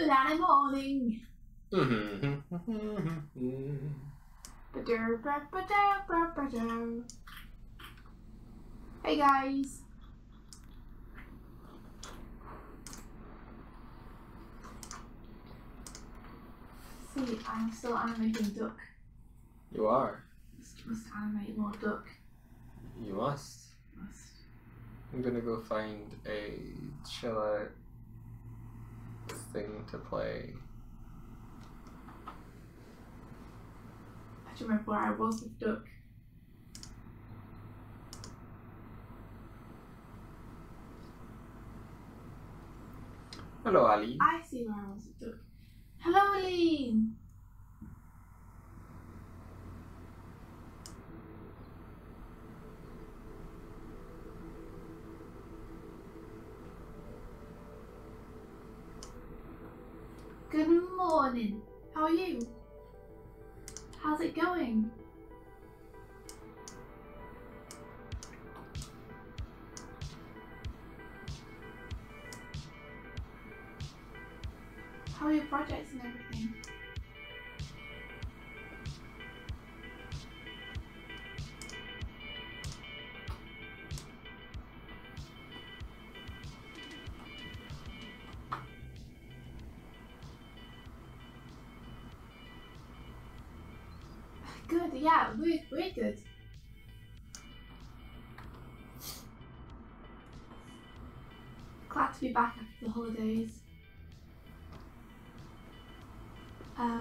Good Animorning. Hey guys. See, I'm still animating Duck. You are. Must animate more Duck. You must. I'm gonna go find a chill out thing to play. I don't remember where I was with Duck. Hello, Ali. I see where I was with Duck. Hello, Aline. Good morning. How are you? How's it going? How are your projects and everything? Good, yeah, we're good. Glad to be back after the holidays.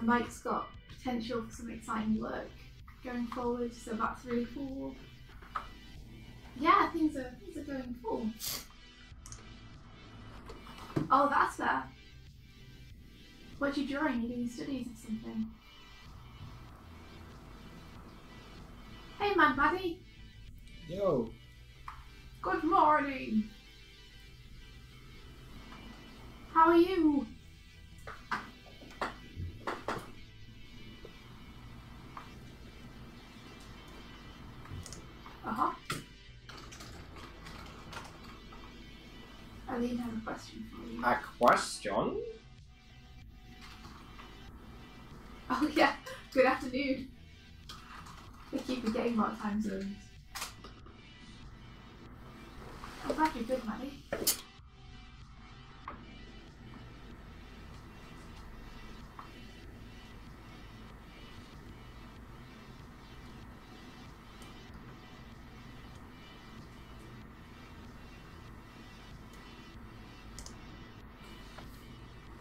Mike's got potential for some exciting work going forward, so that's really cool. Yeah, things are going cool. Oh, that's fair. What are you drawing? You're doing studies or something? Hey, Mad Maddie. Yo. Good morning. How are you? Aline has a question for you. A question? Oh yeah, good afternoon. We keep forgetting about time zones. I'm glad you're good, Maddie.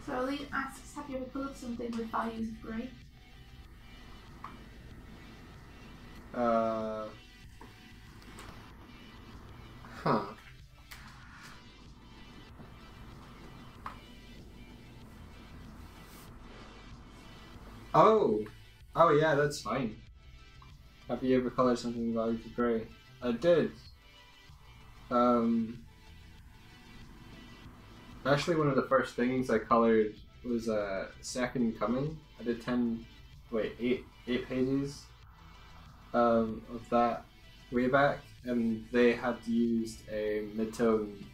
So Aline asks, have you ever coloured something with values of grey? Huh. Oh yeah, that's fine. Have you ever colored something valued with grey? I did. Actually, one of the first things I colored was Second Coming. I did 8 pages of that way back, and they had used a mid-tone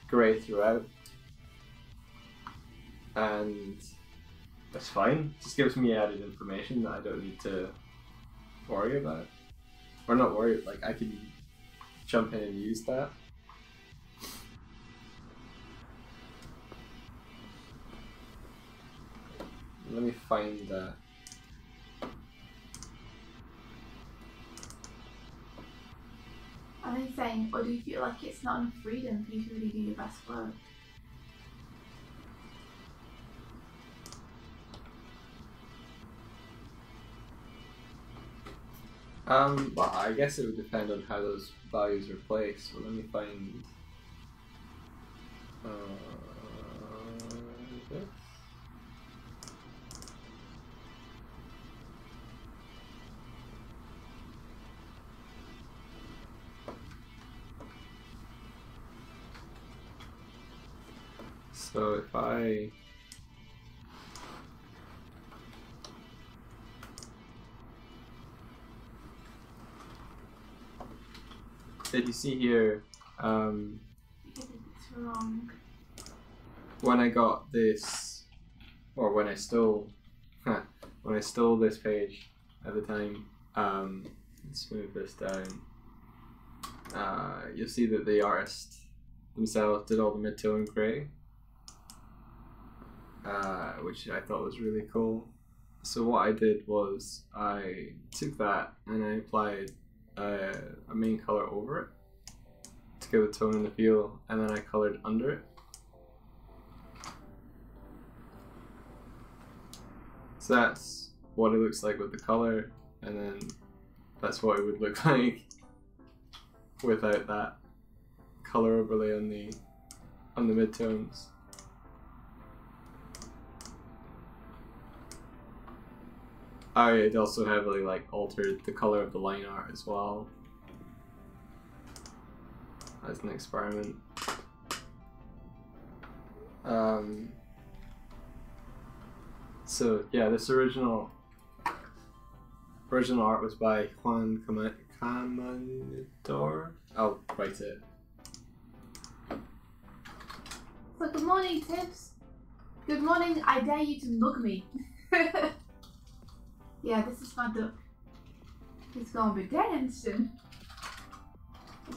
grey throughout, and that's fine. Just gives me added information that I don't need to worry about, or not worry. Like I can jump in and use that. Let me find that. I'm saying, or do you feel like it's not enough freedom for you to really do your best work? Well, I guess it would depend on how those values are placed. So let me find this. So if I did you see here It's wrong. when I got this or when I stole this page at the time. Let's move this down. You'll see that the artist themselves did all the mid-tone grey, which I thought was really cool. So what I did was I took that and I applied a main color over it to give a tone and a feel, and then I colored under it. So that's what it looks like with the color, and then that's what it would look like without that color overlay on the midtones. I also heavily altered the color of the line art as well as an experiment. So yeah, this original art was by Juan Caminador. I'll write it. So good morning, Tibbs. Good morning, I dare you to mug me. Yeah, this is my duck. He's gonna be dead soon.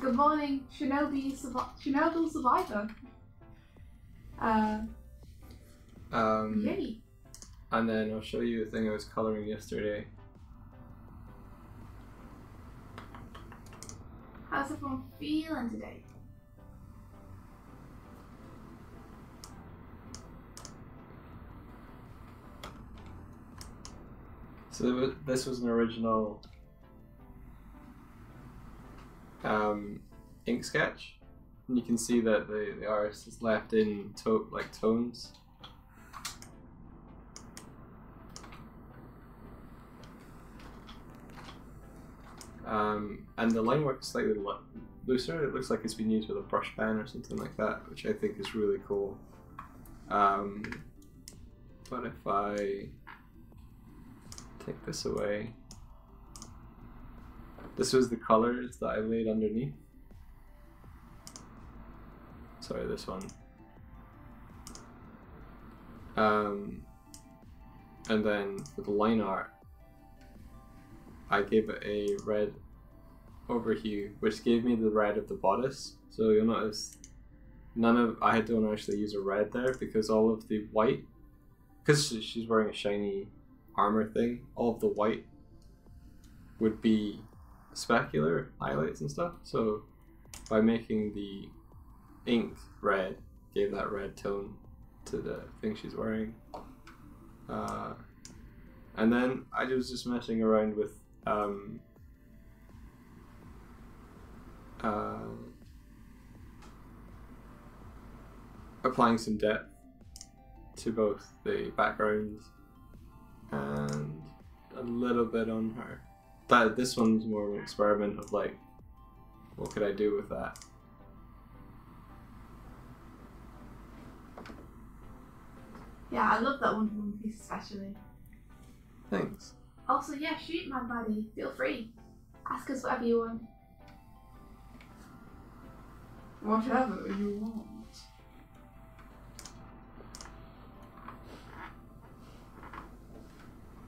Good morning, Chernobyl survivor. Yay. And then I'll show you a thing I was coloring yesterday. How's everyone feeling today? So this was an original ink sketch, and you can see that the artist has left in tones. And the line work is slightly looser. It looks like it's been used with a brush pen or something like that, which I think is really cool. But if I take this away, this was the colors that I laid underneath. Sorry, this one. And then with the line art, I gave it a red overhue, which gave me the red of the bodice. So you'll notice I don't actually use a red there, because all of the white, because she's wearing a shiny armor thing, all of the white would be specular highlights and stuff. So by making the ink red, gave that red tone to the thing she's wearing. And then I was just messing around with applying some depth to both the backgrounds and a little bit on her. This one's more of an experiment of what could I do with that? Yeah, I love that Wonder Woman piece especially. Thanks. Also, yeah, shoot, my buddy. Feel free. Ask us whatever you want. Whatever you want.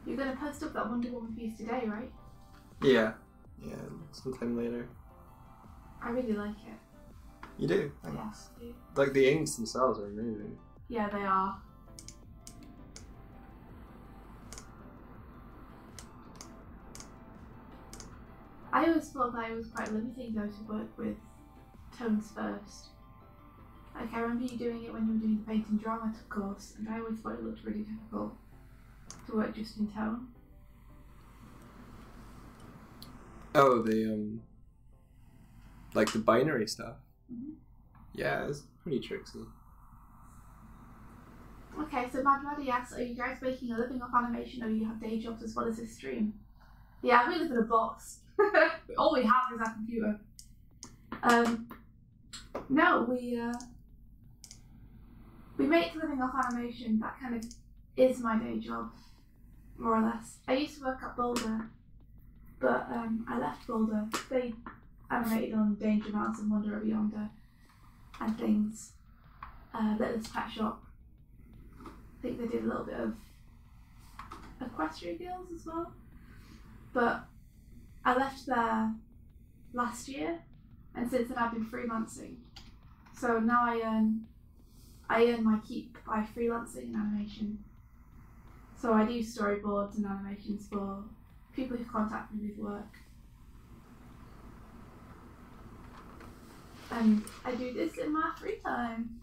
You're gonna post up that Wonder Woman piece today, right? Yeah. Yeah, sometime later. I really like it. You do? Thanks. Yes, I do. The inks themselves are amazing. Yeah, they are. I always thought that it was quite limiting though to work with tones first. I remember you doing it when you were doing the paint and drama course, and I always thought it looked really difficult to work just in tone. Oh, the binary stuff. Mm-hmm. Yeah, it's pretty tricksy. Okay, so Mad Maddie asks, are you guys making a living off animation, or you have day jobs as well as this stream? Yeah, we live in a box. All we have is our computer. No, we make a living off animation. That kind of is my day job, more or less. I used to work at Boulder, but I left Boulder. They animated on Danger Mouse and Wonder Over Yonder and things. Littlest Pet Shop. think they did a little bit of equestrian girls as well. But I left there last year, and since then I've been freelancing. So now I earn my keep by freelancing in animation. So I do storyboards and animations for people who contact me with work. And I do this in my free time.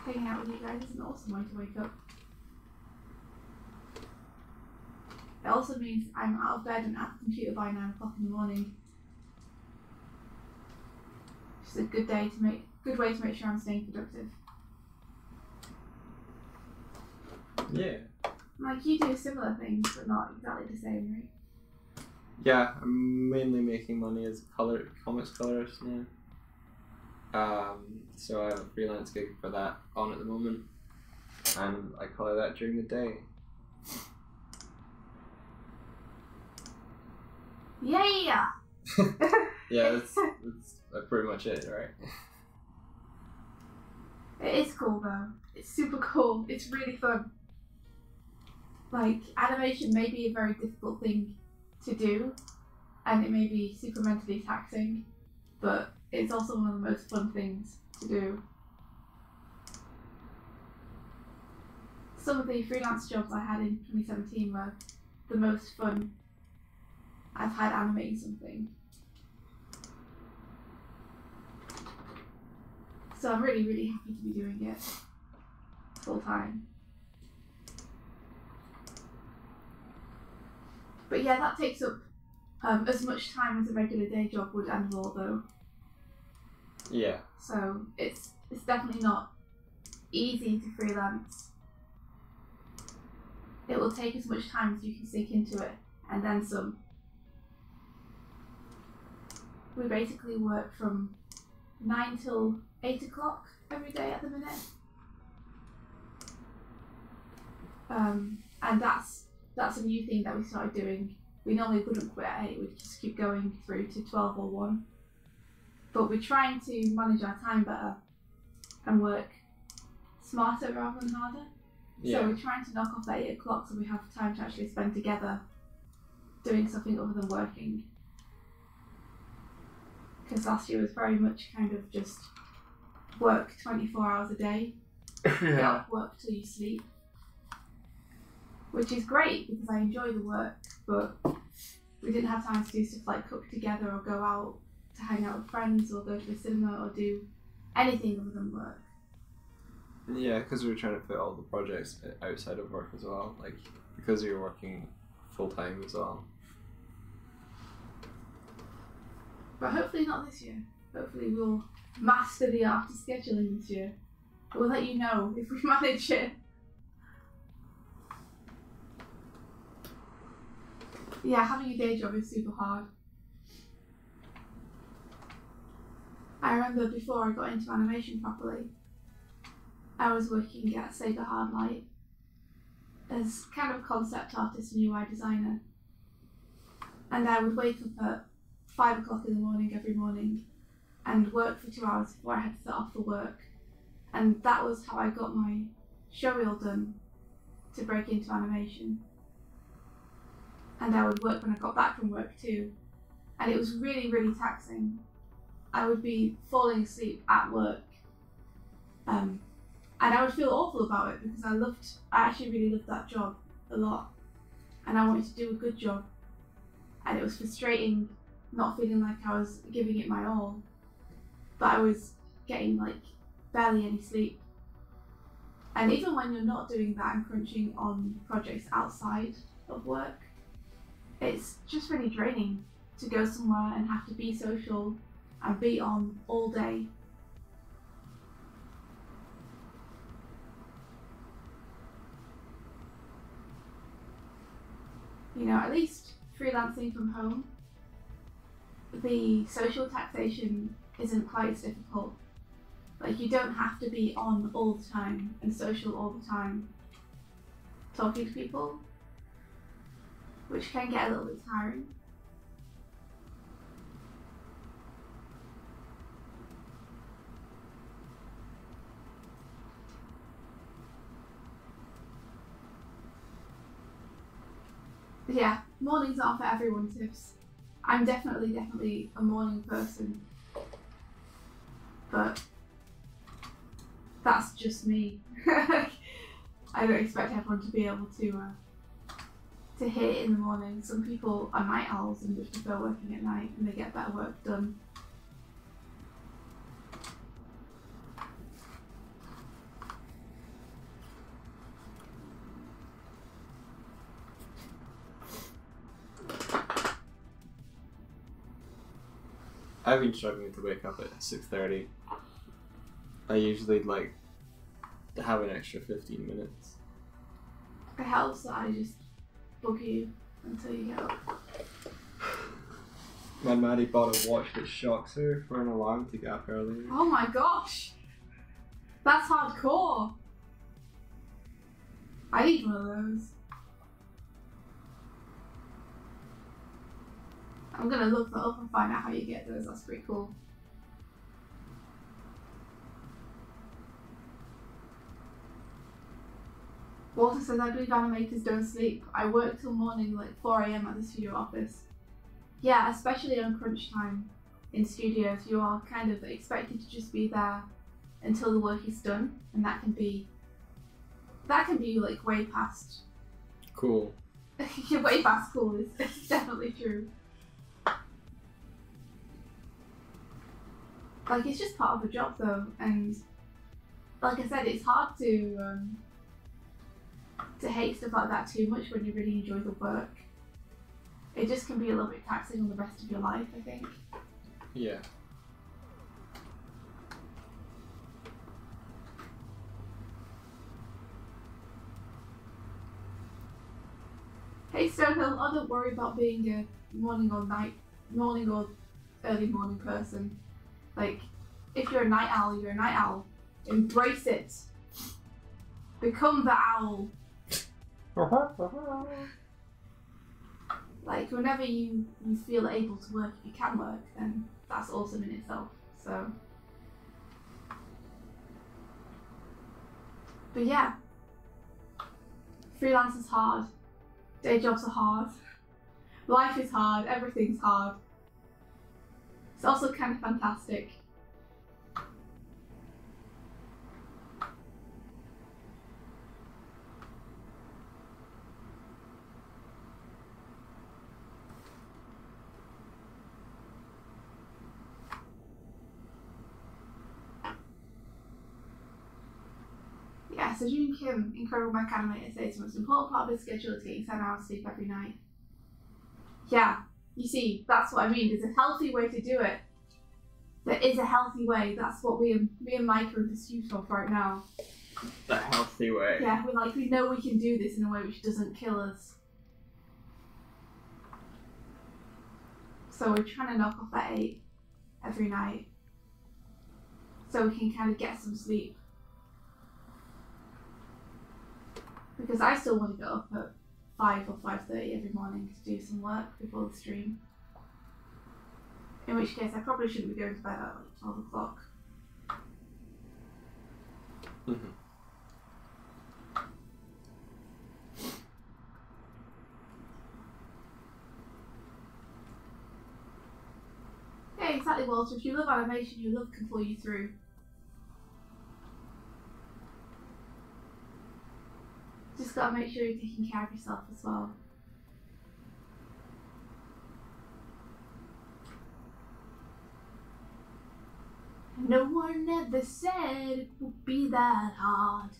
Hanging out with you guys is an awesome way to wake up. It also means I'm out of bed and at the computer by 9 o'clock in the morning. Which is a good way to make sure I'm staying productive. Yeah. Like, you do similar things, but not exactly the same, right? Yeah, I'm mainly making money as a comics colorist now. So I have a freelance gig for that on at the moment, and I color that during the day. Yeah! Yeah, that's pretty much it, right? It is cool though. It's super cool. It's really fun. Like, animation may be a very difficult thing to do, and it may be super mentally taxing, but it's also one of the most fun things to do. Some of the freelance jobs I had in 2017 were the most fun I've had animating something. So I'm really, really happy to be doing it full time. But yeah, that takes up as much time as a regular day job would and more though. Yeah. So it's definitely not easy to freelance. It will take as much time as you can sink into it, and then some. We basically work from 9 till 8 o'clock every day at the minute. And that's a new thing that we started doing. We normally wouldn't quit at 8, we'd just keep going through to 12 or 1. But we're trying to manage our time better and work smarter rather than harder. Yeah. So we're trying to knock off at 8 o'clock so we have time to actually spend together doing something other than working. Because last year was very much kind of just work 24 hours a day, get off work till you sleep. Which is great because I enjoy the work, but we didn't have time to do stuff like cook together or go out to hang out with friends or go to the cinema or do anything other than work. Yeah, because we were trying to fit all the projects outside of work as well, like because you're working full time as well. But hopefully not this year. Hopefully we'll master the art of scheduling this year. We'll let you know if we manage it. Yeah, having a day job is super hard. I remember before I got into animation properly, I was working at Sega Hardlight as kind of concept artist and UI designer. And I would wake up at 5 o'clock in the morning every morning and work for 2 hours before I had to set off for work. And that was how I got my showreel done to break into animation. And I would work when I got back from work too. And it was really, really taxing. I would be falling asleep at work. And I would feel awful about it because I actually really loved that job a lot. And I wanted to do a good job. And it was frustrating not feeling like I was giving it my all. But I was getting like barely any sleep. And even when you're not doing that and crunching on projects outside of work, it's just really draining to go somewhere and have to be social and be on all day. You know, at least freelancing from home, the social taxation isn't quite as difficult. Like, you don't have to be on all the time and social all the time talking to people, which can get a little bit tiring. Yeah, mornings aren't for everyone, Tips. I'm definitely a morning person. But that's just me. I don't expect everyone to be able to hit it in the morning. Some people are night owls and just prefer working at night and they get better work done. I've been struggling to wake up at 6:30. I usually like to have an extra 15 minutes. It helps that I just bug you until you get up. My Maddie bought a watch that shocks her for an alarm to get up earlier. Oh my gosh! That's hardcore! I need one of those. I'm gonna look that up and find out how you get those, that's pretty cool. Walter says, I believe animators don't sleep. I work till morning, like 4 AM at the studio office. Yeah, especially on crunch time in studios, you are kind of expected to just be there until the work is done, and that can be like way past Cool. way past cool. It's definitely true. Like, it's just part of the job though, and like I said, it's hard to hate stuff like that too much when you really enjoy the work. It just can be a little bit taxing on the rest of your life, I think. Yeah. Hey Stonehill, oh, don't worry about being a morning or early morning person. Like, if you're a night owl, you're a night owl. Embrace it. Become the owl. Like, whenever you feel able to work, if you can work, then that's awesome in itself. So, but yeah, freelance is hard. Day jobs are hard. Life is hard. Everything's hard. It's also kind of fantastic. Yeah, so June Kim, incredible Mac animator, says the most important part of his schedule is getting 7 hours sleep every night. Yeah, you see, that's what I mean. There's a healthy way to do it. There is a healthy way. That's what me and Mike are in pursuit of right now. The healthy way. Yeah, we know we can do this in a way which doesn't kill us. So we're trying to knock off at 8 every night, so we can kind of get some sleep. Because I still want to get up at 5 or 5:30 every morning to do some work before the stream. In which case I probably shouldn't be going to bed at like 12 o'clock. Mm-hmm. Yeah, exactly, Walter. If you love animation, your love can pull you through. Just gotta make sure you're taking care of yourself as well. No one ever said it would be that hard.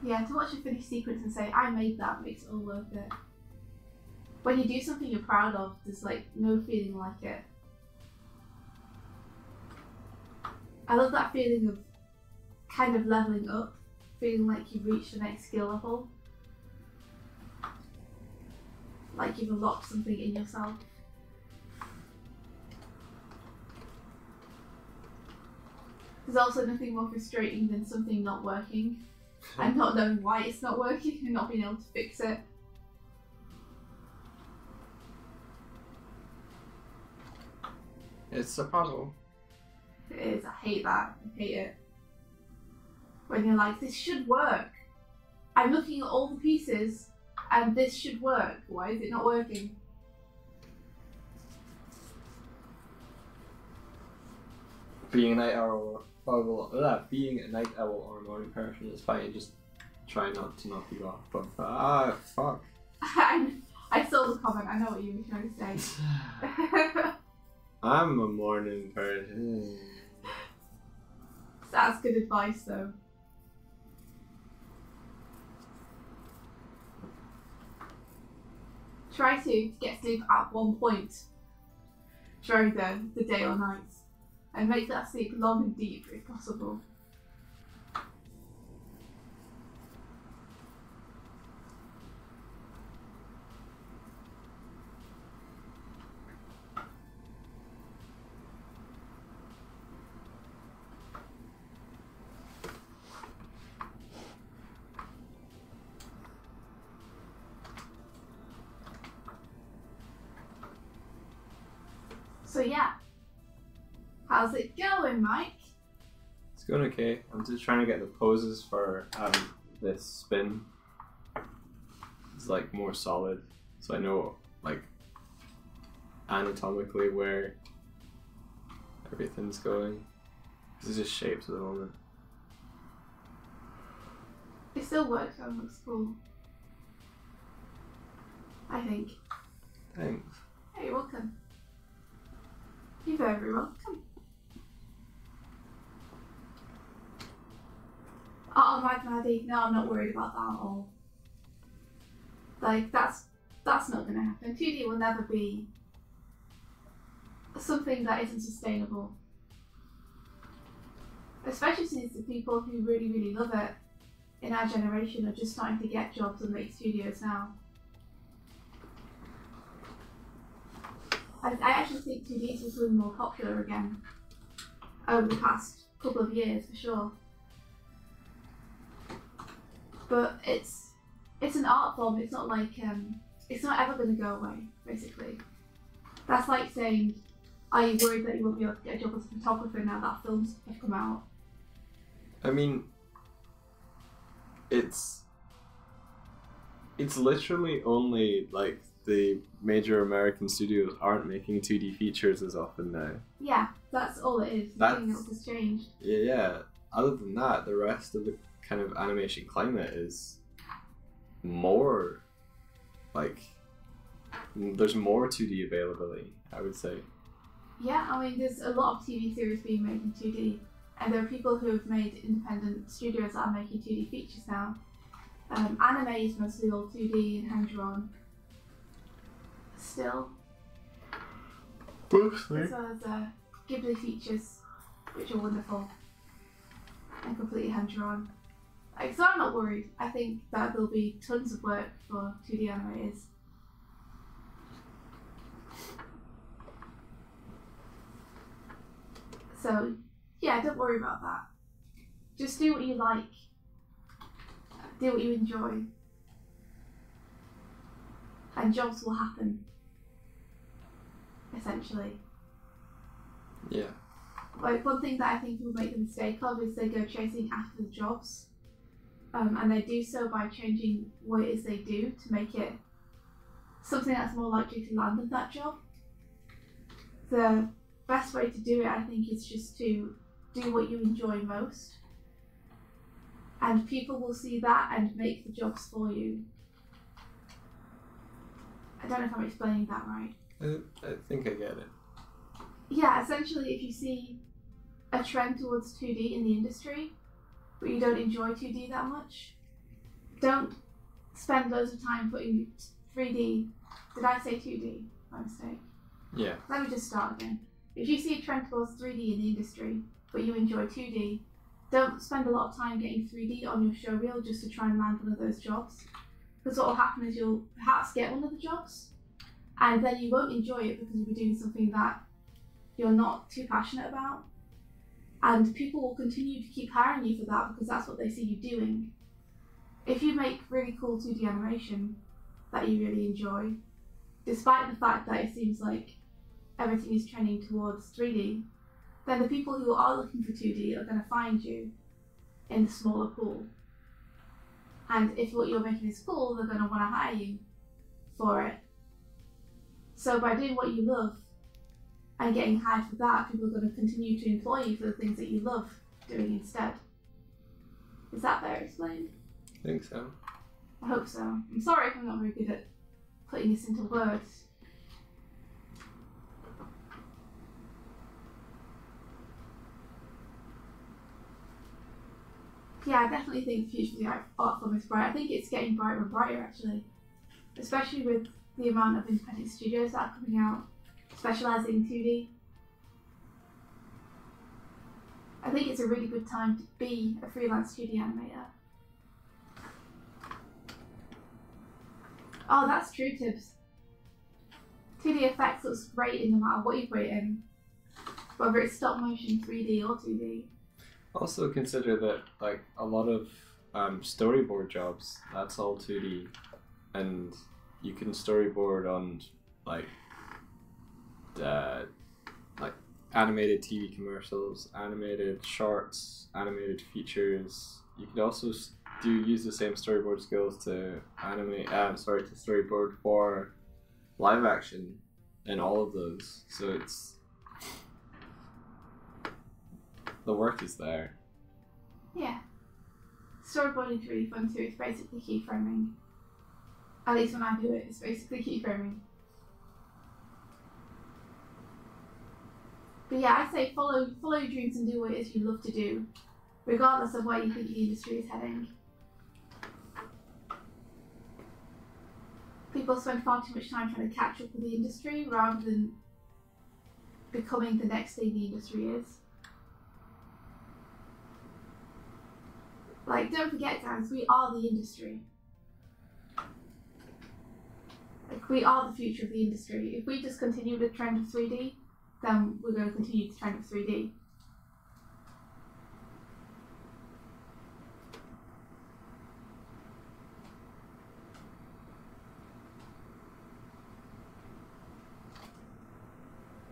Yeah, to watch a finished sequence and say, I made that, makes it all worth it. When you do something you're proud of, there's like no feeling like it. I love that feeling of kind of leveling up, feeling like you've reached the next skill level. Like you've unlocked something in yourself. There's also nothing more frustrating than something not working and not knowing why it's not working and not being able to fix it. It's a puzzle. It is. I hate that. I hate it. When you're like, this should work. I'm looking at all the pieces and this should work. Why is it not working? Being a night owl or a morning person is fine. Just try not to knock you off. But fuck. I saw the comment. I know what you were trying to say. I'm a morning person. That's good advice, though. Try to get sleep at one point during the day or night, and make that sleep long and deep if possible. So yeah, how's it going, Mike? It's going okay. I'm just trying to get the poses for this spin. It's like more solid, so I know like anatomically where everything's going. This is just shapes at the moment. It still works and looks cool, I think. Thanks. Hey, you're welcome. You're very welcome. Oh, my baddie. No, I'm not worried about that at all. Like, that's not going to happen. 2D will never be something that isn't sustainable. Especially since the people who really, really love it in our generation are just starting to get jobs and make studios now. I actually think 2D is becoming more popular again over the past couple of years, for sure. But it's an art form. It's not like it's not ever going to go away. Basically, that's like saying, "Are you worried that you won't be able to get a job as a photographer now that films have come out?" I mean, it's literally only like the major American studios aren't making 2D features as often now. Yeah, that's all it is. Nothing else has changed. Yeah. Other than that, the rest of the kind of animation climate is more like there's more 2D availability, I would say. Yeah, I mean, there's a lot of TV series being made in 2D, and there are people who have made independent studios that are making 2D features now. Anime is mostly all 2D and hand-drawn. Still. Mostly. As well as Ghibli features, which are wonderful and completely hand-drawn. So I'm not worried. I think that there'll be tons of work for 2D animators. So yeah, don't worry about that. Just do what you like. Do what you enjoy. And jobs will happen. Essentially. Yeah. Like, one thing that I think people make the mistake of is they go chasing after the jobs. And they do so by changing what it is they do to make it something that's more likely to land at that job. The best way to do it, I think, is just to do what you enjoy most. And people will see that and make the jobs for you. I don't know if I'm explaining that right. I think I get it. Yeah, essentially, if you see a trend towards 2D in the industry, but you don't enjoy 2D that much, don't spend loads of time putting 3D. Did I say 2D? My mistake. Yeah. Let me just start again. If you see a trend towards 3D in the industry, but you enjoy 2D, don't spend a lot of time getting 3D on your show reel just to try and land one of those jobs. Because what will happen is you'll perhaps get one of the jobs, and then you won't enjoy it because you'll be doing something that you're not too passionate about. And people will continue to keep hiring you for that because that's what they see you doing. If you make really cool 2D animation that you really enjoy, despite the fact that it seems like everything is trending towards 3D, then the people who are looking for 2D are going to find you in the smaller pool. And if what you're making is cool, they're going to want to hire you for it. So by doing what you love and getting hired for that, people are going to continue to employ you for the things that you love doing instead. Is that better explained? I think so. I hope so. I'm sorry if I'm not very good at putting this into words. Yeah, I definitely think the future of the art form is bright. I think it's getting brighter and brighter actually, especially with the amount of independent studios that are coming out specialising in 2D. I think it's a really good time to be a freelance 2D animator. Oh, that's true, Tibbs. 2D effects looks great in no matter what you put it in, whether it's stop motion, 3D or 2D. Also consider that like a lot of storyboard jobs, that's all 2D, and you can storyboard on like animated TV commercials, animated shorts, animated features. You could also use the same storyboard skills to to storyboard for live action and all of those. So it's the work is there. Yeah. Storyboarding is really fun too. It's basically keyframing. At least when I do it, it's basically keyframing. But yeah, I say follow your dreams and do what it is you love to do, regardless of where you think the industry is heading. People spend far too much time trying to catch up with the industry rather than becoming the next thing the industry is. Like, don't forget guys, we are the industry. Like, we are the future of the industry. If we just continue the trend of 3D, then we're going to continue the trend of 3D.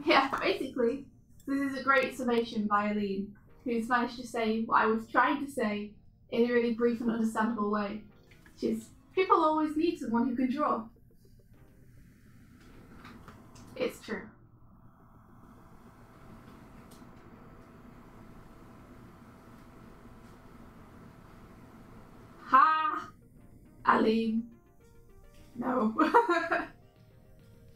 Yeah, basically, this is a great summation by Aline, who's managed to say what I was trying to say in a really brief and understandable way, which is, people always need someone who can draw. It's true. Ha! Aline. No.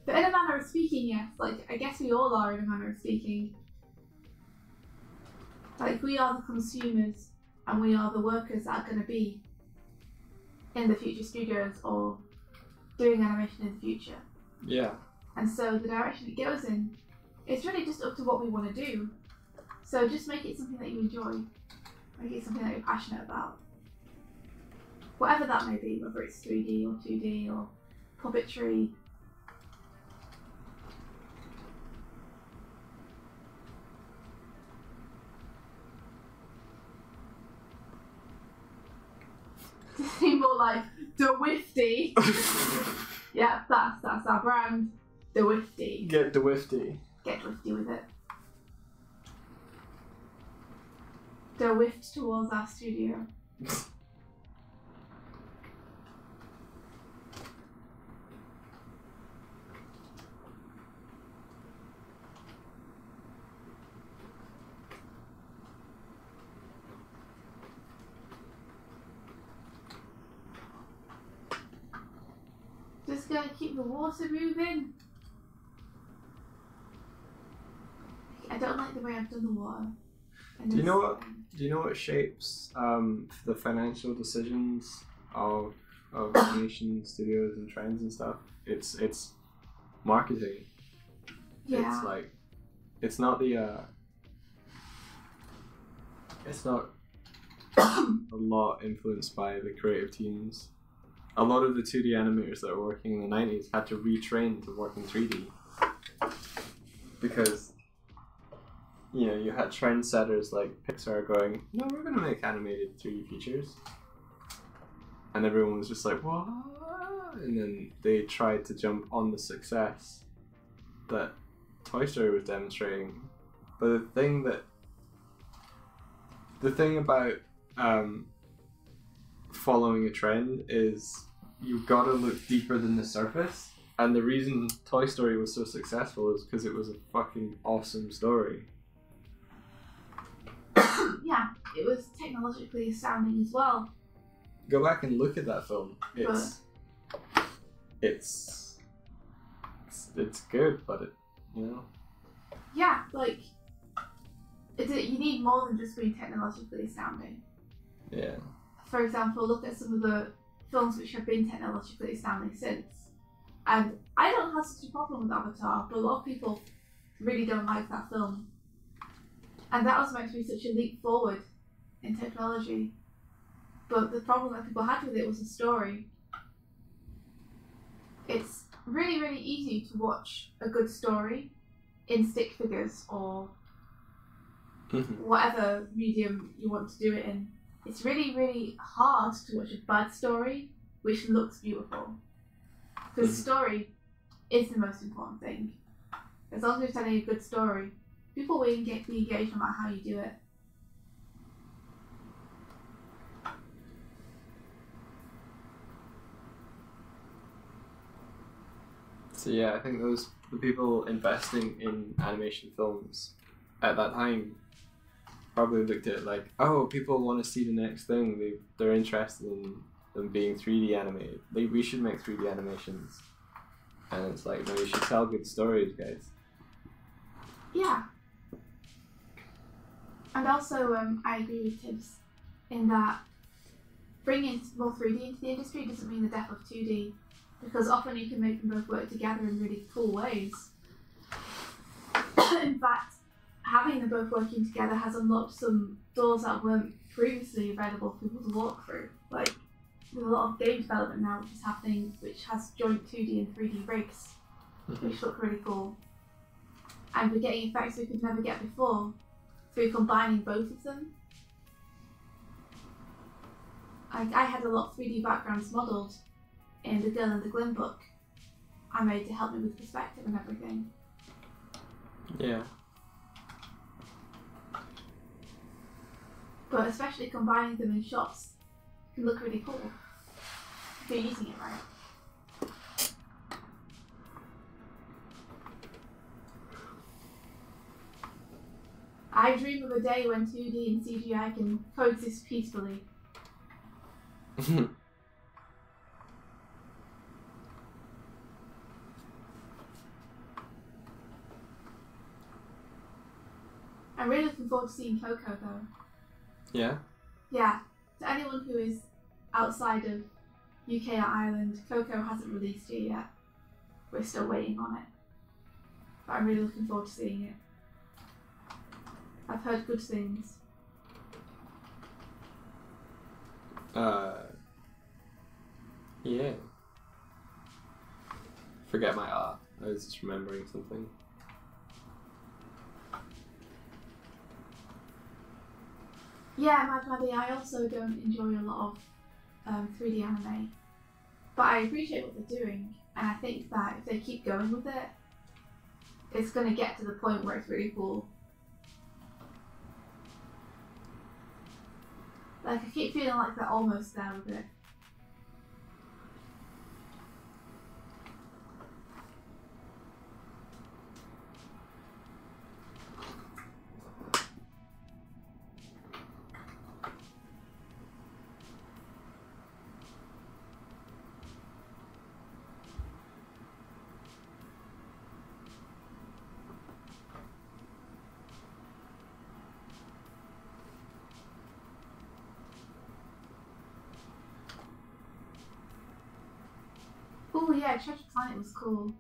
But in a manner of speaking, yes. Like, I guess we all are in a manner of speaking. Like, we are the consumers and we are the workers that are going to be in the future studios or doing animation in the future. Yeah. And so the direction it goes in, it's really just up to what we want to do. So just make it something that you enjoy. Make it something that you're passionate about. Whatever that may be, whether it's 3D or 2D or puppetry. To seem more like Doig. Yeah, that's our brand. Doig. Get Doig. Get Wifty with it. Doig towards our studio. Just gonna keep the water moving. I don't like the way I've done the water. Do you know what shapes the financial decisions of animation studios and trends and stuff? It's marketing. Yeah. It's like it's not a lot influenced by the creative teams. A lot of the 2D animators that were working in the 90s had to retrain to work in 3D because you had trendsetters like Pixar going, no, we're going to make animated 3D features, and everyone was just like, what? And then they tried to jump on the success that Toy Story was demonstrating, But the thing about following a trend is you've got to look deeper than the surface. And the reason Toy Story was so successful is because it was a fucking awesome story. Yeah, it was technologically astounding as well. Go back and look at that film. It's good, but it, you know. Yeah, like you need more than just being technologically astounding. Yeah. For example, look at some of the films which have been technologically astounding since. And I don't have such a problem with Avatar, but a lot of people really don't like that film. And that was meant to be such a leap forward in technology. But the problem that people had with it was the story. It's really, really easy to watch a good story in stick figures or whatever medium you want to do it in. It's really, really hard to watch a bad story which looks beautiful. Because the story is the most important thing. As long as you're telling a good story, people will be engaged no matter how you do it. So yeah, I think the people investing in animation films at that time probably looked at it like, oh, people want to see the next thing. They're interested in them being 3D animated. We should make 3D animations. And it's like, no, you should tell good stories, guys. Yeah. And also, I agree with Tibbs in that bringing more 3D into the industry doesn't mean the death of 2D, because often you can make them both work together in really cool ways. In fact, having them both working together has unlocked some doors that weren't previously available for people to walk through. Like, there's a lot of game development now which is happening, which has joint 2D and 3D rigs, which look really cool. And we're getting effects we could never get before through combining both of them. I had a lot of 3D backgrounds modelled in the Girl and the Glim book I made to help me with perspective and everything. Yeah. But especially combining them in shots can look really cool if you're using it right. I dream of a day when 2D and CGI can coexist peacefully. I'm really looking forward to seeing Coco though. Yeah? Yeah. To anyone who is outside of UK or Ireland, Coco hasn't released here yet. We're still waiting on it. But I'm really looking forward to seeing it. I've heard good things. Yeah. Forget my art. I was just remembering something. Yeah, Mad Maddie, I also don't enjoy a lot of 3D anime. But I appreciate what they're doing, and I think that if they keep going with it, it's going to get to the point where it's really cool. Like, I keep feeling like they're almost there with it. Oh yeah, Treasure Planet was cool.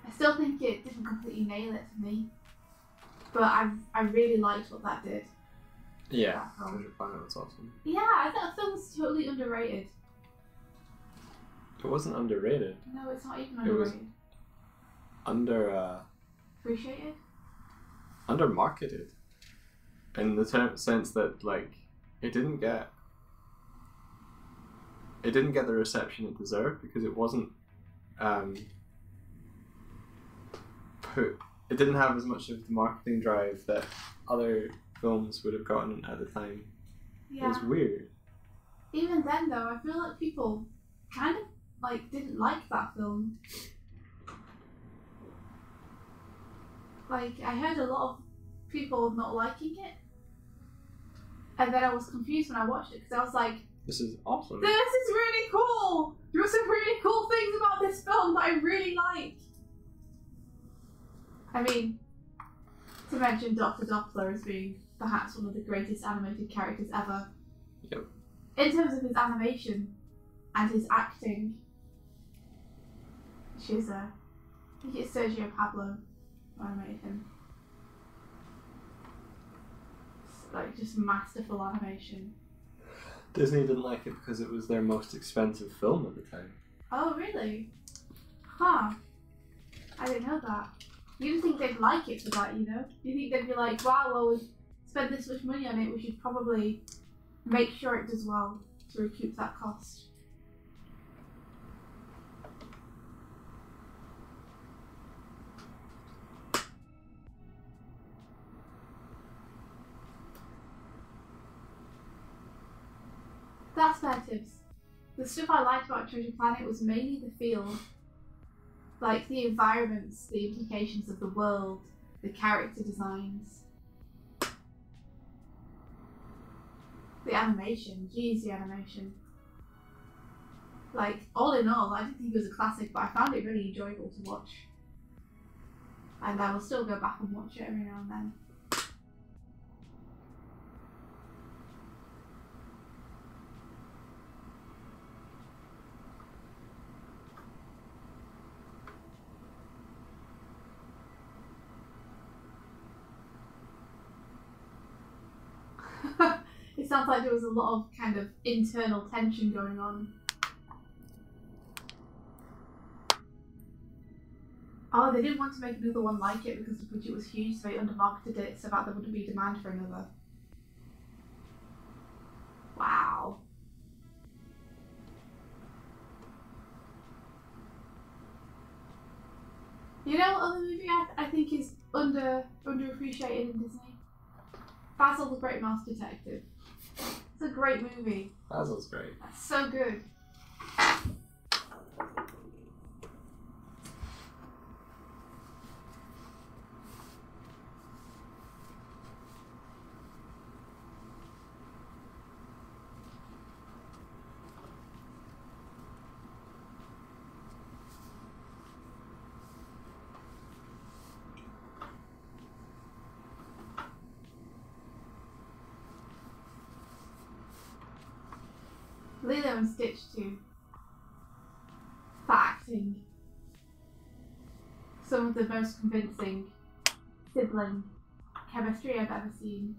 I still think it didn't completely nail it for me, but I really liked what that did. Yeah, Treasure Planet was awesome. Yeah, I thought the film was totally underrated. It wasn't underrated. No, it's not even underrated. It was Appreciated? Undermarketed. In the sense that, like, it didn't get the reception it deserved because it wasn't put it didn't have as much of the marketing drive that other films would have gotten at the time. Yeah. It was weird. Even then, though, I feel like people kind of like didn't like that film. Like, I heard a lot of people not liking it, and then I was confused when I watched it because I was like, "This is awesome. This is really cool. There are some really cool things about this film that I really like." I mean, to mention Dr. Doppler as being perhaps one of the greatest animated characters ever. Yep. In terms of his animation and his acting, which is I think it's Sergio Pablo who animated him. It's like just masterful animation. Disney didn't like it because it was their most expensive film at the time. Oh, really? Huh. I didn't know that. You'd think they'd like it for that, you know? You think they'd be like, wow, well, we've spent this much money on it, we should probably make sure it does well to recoup that cost. That's fair tips. The stuff I liked about Treasure Planet was mainly the feel. Like the environments, the implications of the world, the character designs. The animation, geez, the animation. Like, all in all, I didn't think it was a classic, but I found it really enjoyable to watch. And I will still go back and watch it every now and then. It sounds like there was a lot of kind of internal tension going on. Oh, they didn't want to make another one like it because the budget was huge, so they undermarketed it so that there wouldn't be demand for another. Wow. You know what other movie I think is underappreciated in Disney? Basil the Great Mouse Detective. It's a great movie. Basil's great. That's so good. Lilo and Stitch too. For acting. Some of the most convincing sibling chemistry I've ever seen.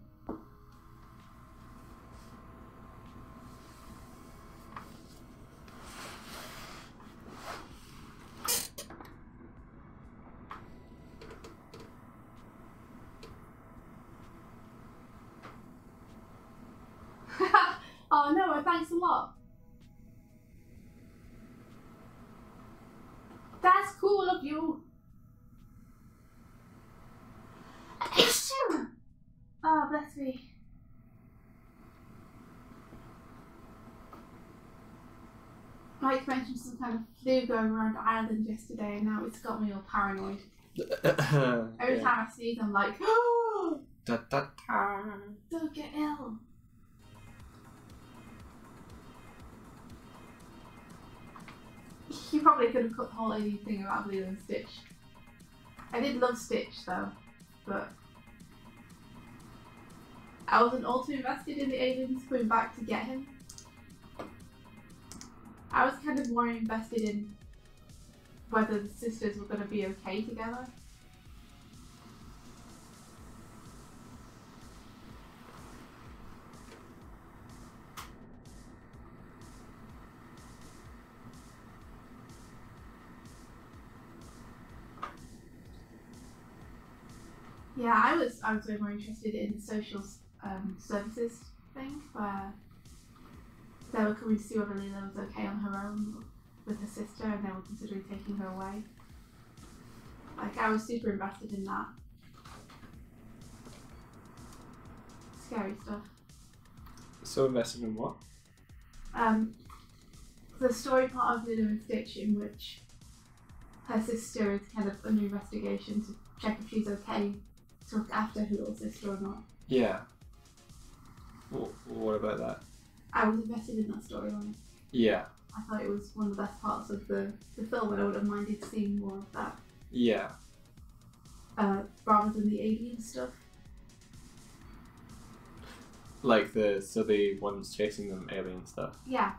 Oh no, thanks a lot. That's cool of you. Oh, bless me. Mike mentioned some kind of flu going around Ireland yesterday, and now it's got me all paranoid. Every time I sneeze, I'm like, oh, don't get ill. You probably could have cut the whole alien thing about Lilo and Stitch. I did love Stitch though, but I wasn't all too invested in the aliens coming back to get him. I was kind of more invested in whether the sisters were going to be okay together. Yeah, I was way more interested in the social services thing, where they were coming to see whether Lilo was okay on her own with her sister, and they were considering taking her away. Like, I was super invested in that. Scary stuff. So invested in what? The story part of Lilo and Stitch, in which her sister is kind of under investigation to check if she's okay to look after her little sister or not. Yeah. What about that? I was invested in that storyline. Yeah. I thought it was one of the best parts of the film, and I would have minded seeing more of that. Yeah. Rather than the alien stuff. Like the ones chasing them, alien stuff. Yeah.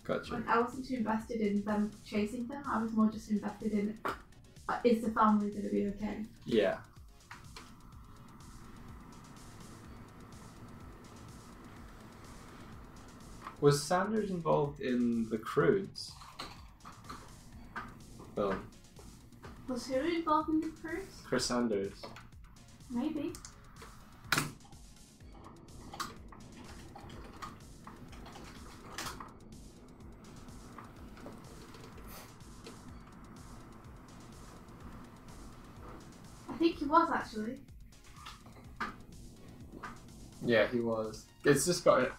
Gotcha. Like, I wasn't too invested in them chasing them. I was more just invested in, is the family going to be okay? Yeah. Was Sanders involved in the Croods film? Was who involved in the cruise? Chris Sanders. Maybe. I think he was, actually. Yeah, he was. It's just got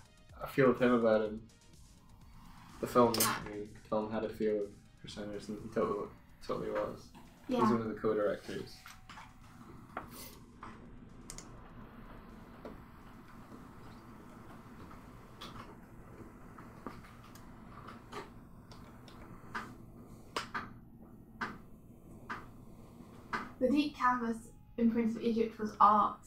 a feel of him about him. The film had a feel of Chris Sanders, and he totally was. Yeah. He's one of the co-directors. The deep canvas in Prince of Egypt was art.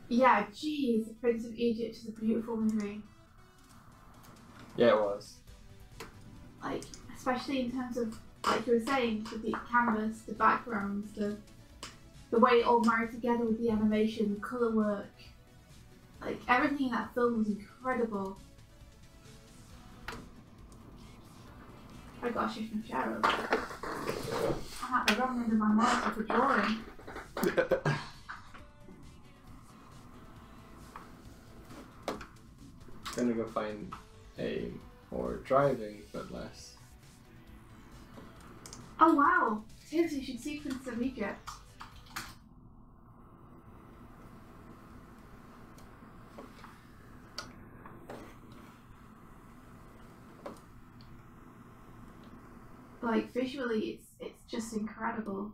Yeah, geez, Prince of Egypt is a beautiful movie. Yeah, it was. Like, especially in terms of, like you were saying, the deep canvas, the backgrounds, the way it all married together with the animation, the colour work. Like, everything in that film was incredible. I got a shift from Cheryl. I'm at the wrong end of my monitor for drawing. Gonna go find a more driving, but less. Oh wow! Seriously, you should see Prince of Egypt. Like, visually, it's just incredible.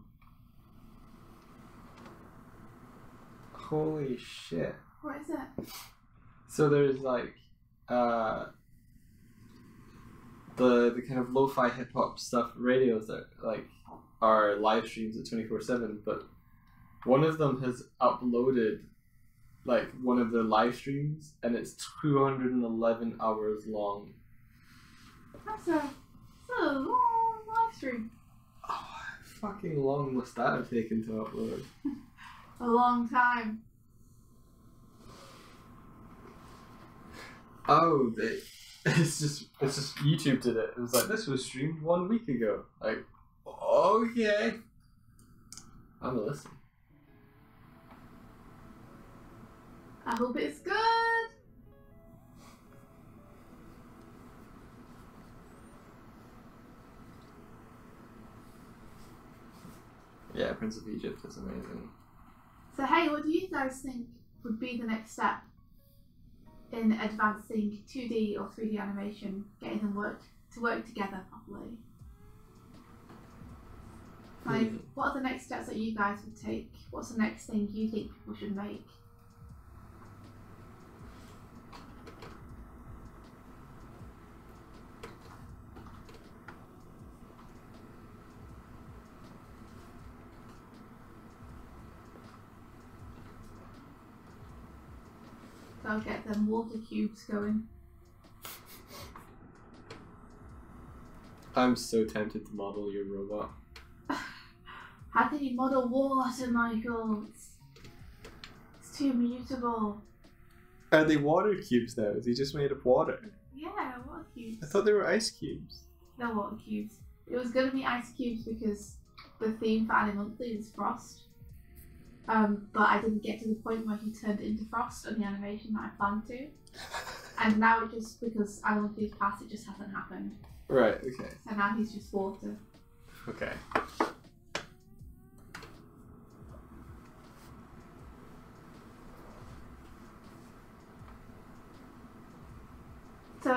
Holy shit. What is it? So there's like the kind of lo-fi hip hop stuff radios that like are live streams at 24/7, but one of them has uploaded like one of the live streams and it's 211 hours long. That's a long live stream. Oh, how fucking long must that have taken to upload? A long time. Oh, it's just YouTube did it. It was like, this was streamed 1 week ago. Like, okay, I'm gonna listen. I hope it's good. Yeah, Prince of Egypt is amazing. So hey, what do you guys think would be the next step in advancing 2D or 3D animation, getting them to work together properly? Like, what are the next steps that you guys would take? What's the next thing you think people should make? Go get them water cubes going. I'm so tempted to model your robot. How can you model water, Michael? It's too mutable. Are they water cubes now? Is he just made of water? Yeah, water cubes. I thought they were ice cubes. They're water cubes. It was going to be ice cubes because the theme for Annie Monthly is frost. But I didn't get to the point where he turned into frost on the animation that I planned to. And now it just, because Annie Monthly's past, it just hasn't happened. Right, okay. So now he's just water. Okay.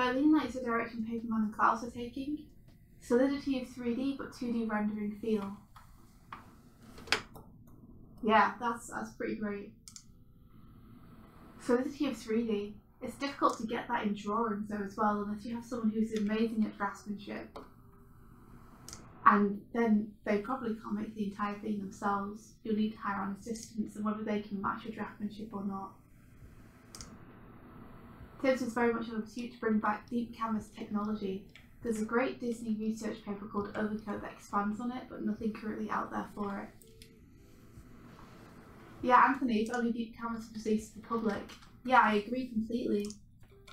I lean like the direction Paperman and Klaus are taking. Solidity of 3D, but 2D rendering feel. Yeah, that's pretty great. Solidity of 3D. It's difficult to get that in drawings though as well, unless you have someone who's amazing at draftsmanship. And then they probably can't make the entire thing themselves. You'll need to hire on assistants, and whether they can match your draftsmanship or not. Tibbs is very much on a pursuit to bring back deep canvas technology. There's a great Disney research paper called Overcoat that expands on it, but nothing currently out there for it. Yeah, Anthony, if only deep canvas was released to the public. Yeah, I agree completely.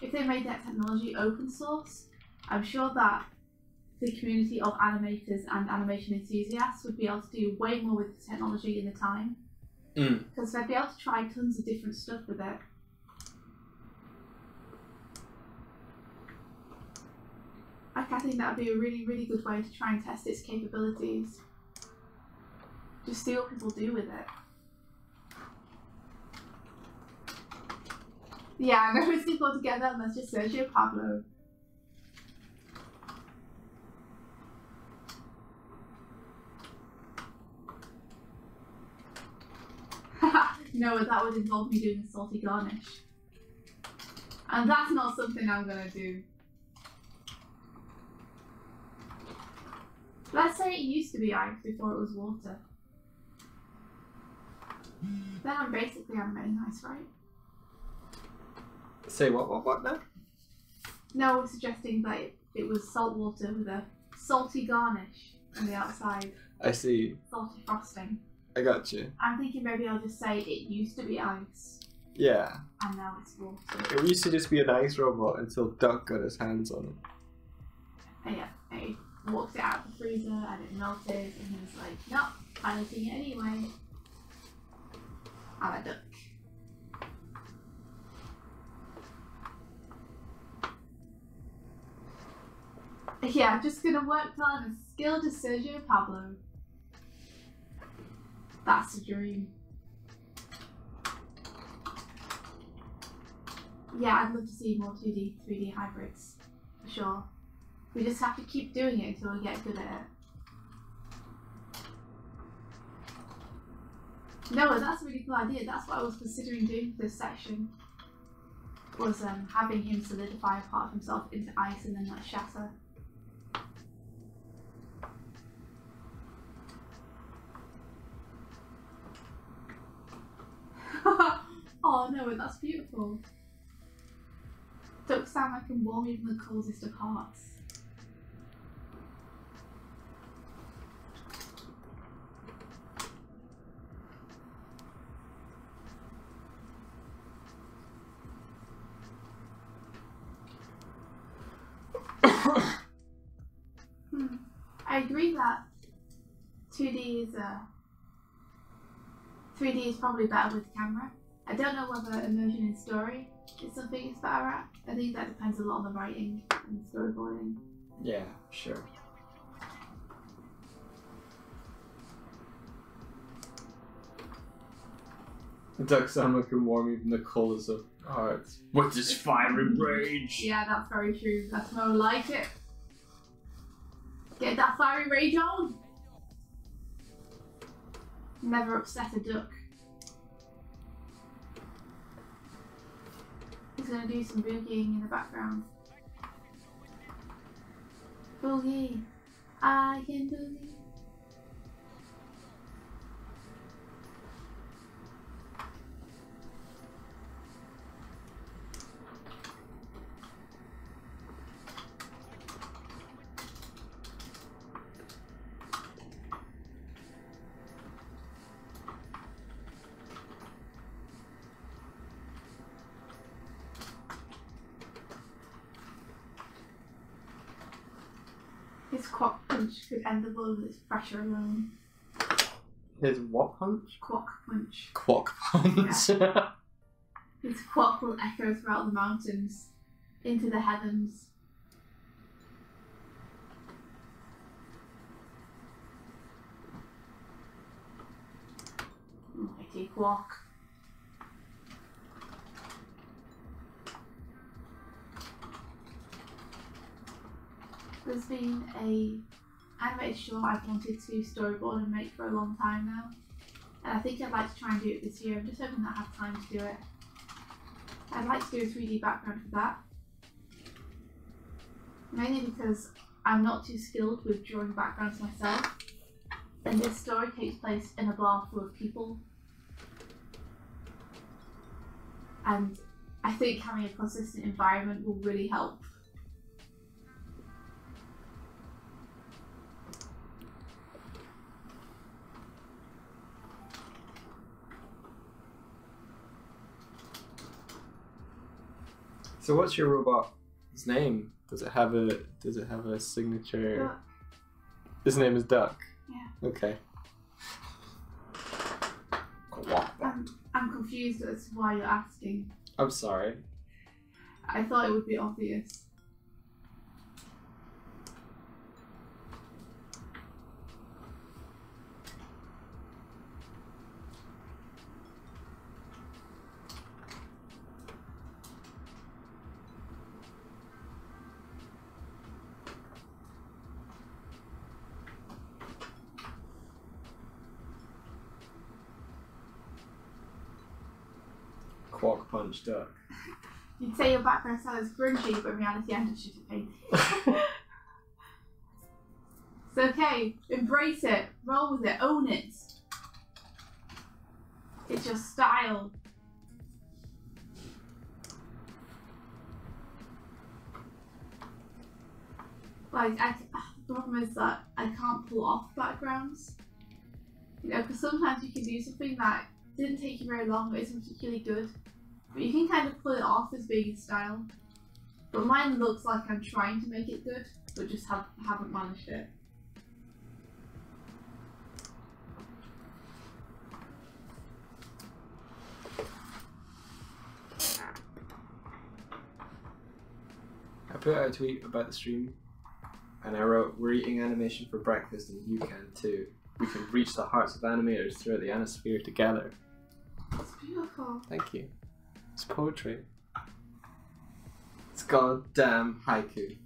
If they made that technology open source, I'm sure that the community of animators and animation enthusiasts would be able to do way more with the technology in the time. Because they'd be able to try tons of different stuff with it. I think that would be a really, really good way to try and test its capabilities. Just see what people do with it. Yeah, I know it's difficult to get them, let's just Sergio Pablo. No, that would involve me doing a salty garnish. And that's not something I'm gonna do. Let's say it used to be ice before it was water. Then I'm basically animating ice, right? Say what now? No, I'm suggesting that it was salt water with a salty garnish on the outside. I see. Salty frosting. I got you. I'm thinking maybe I'll just say it used to be ice. Yeah. And now it's water. It used to just be an ice robot until Duck got his hands on it. Yeah, he walked it out of the freezer and it melted and he was like, nope, I'm eating it anyway. I'm a duck. Yeah, I'm just gonna work on a skill to Sergio Pablo. That's a dream. Yeah, I'd love to see more 2D, 3D hybrids, for sure. We just have to keep doing it until we get good at it. No, that's a really cool idea. That's what I was considering doing for this section. Was having him solidify a part of himself into ice and then like shatter. Oh no, that's beautiful. Ducks sound like can warm even the coldest of hearts. I agree that 2D is 3D is probably better with the camera. I don't know whether immersion in story is something it's better at. I think that depends a lot on the writing and the storyboarding. Yeah, sure. The duck sound can warm even the coldest of hearts. With his fiery rage. Yeah, that's very true. That's more like it. Get that fiery rage on! Never upset a duck. He's gonna do some boogieing in the background. Boogie. I can boogie. His quack punch could end the world with its pressure alone. His what punch? Quack punch. Quack punch. Yeah. His quack will echo throughout the mountains, into the heavens. Mighty quack. There's been a animated short I've wanted to storyboard and make for a long time now. And I think I'd like to try and do it this year. I'm just hoping that I have time to do it. I'd like to do a 3D background for that. Mainly because I'm not too skilled with drawing backgrounds myself. And this story takes place in a bar full of people. And I think having a consistent environment will really help. So what's your robot's name? Does it have a signature? Duck. His name is Duck. Yeah. Okay. I'm confused as to why you're asking. I'm sorry. I thought it would be obvious. Quark Punch Duck. You'd say your background style is grungy, but in reality I'm just shit at painting. It's okay. Embrace it. Roll with it. Own it. It's your style. Like, the problem is that I can't pull off backgrounds. You know, because sometimes you can do something that didn't take you very long, but isn't particularly good. But you can kind of pull it off as being style. But mine looks like I'm trying to make it good, but just haven't managed it. I put out a tweet about the stream, and I wrote, "We're eating animation for breakfast, and you can too. We can reach the hearts of animators throughout the Anosphere together." It's beautiful. Thank you. It's poetry. It's goddamn haiku.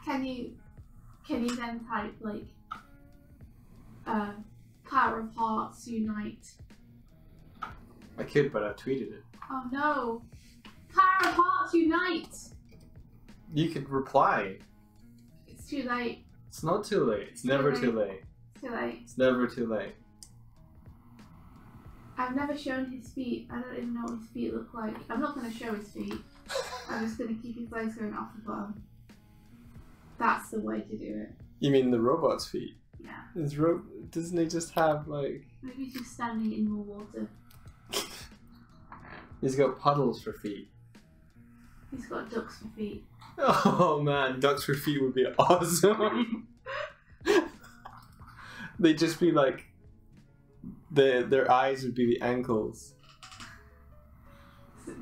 Can you then type like power of hearts unite? I could, but I tweeted it. Oh no! Power of hearts unite! You could reply. It's too late. It's not too late. It's never too late. It's too late. It's never too late. I've never shown his feet. I don't even know what his feet look like. I'm not going to show his feet. I'm just going to keep his legs going off the bottom. That's the way to do it. You mean the robot's feet? Yeah. Doesn't he just have like... Maybe he's just standing in more water. He's got puddles for feet. He's got ducks for feet. Oh man, ducks for feet would be awesome. They'd just be like... Their eyes would be the ankles.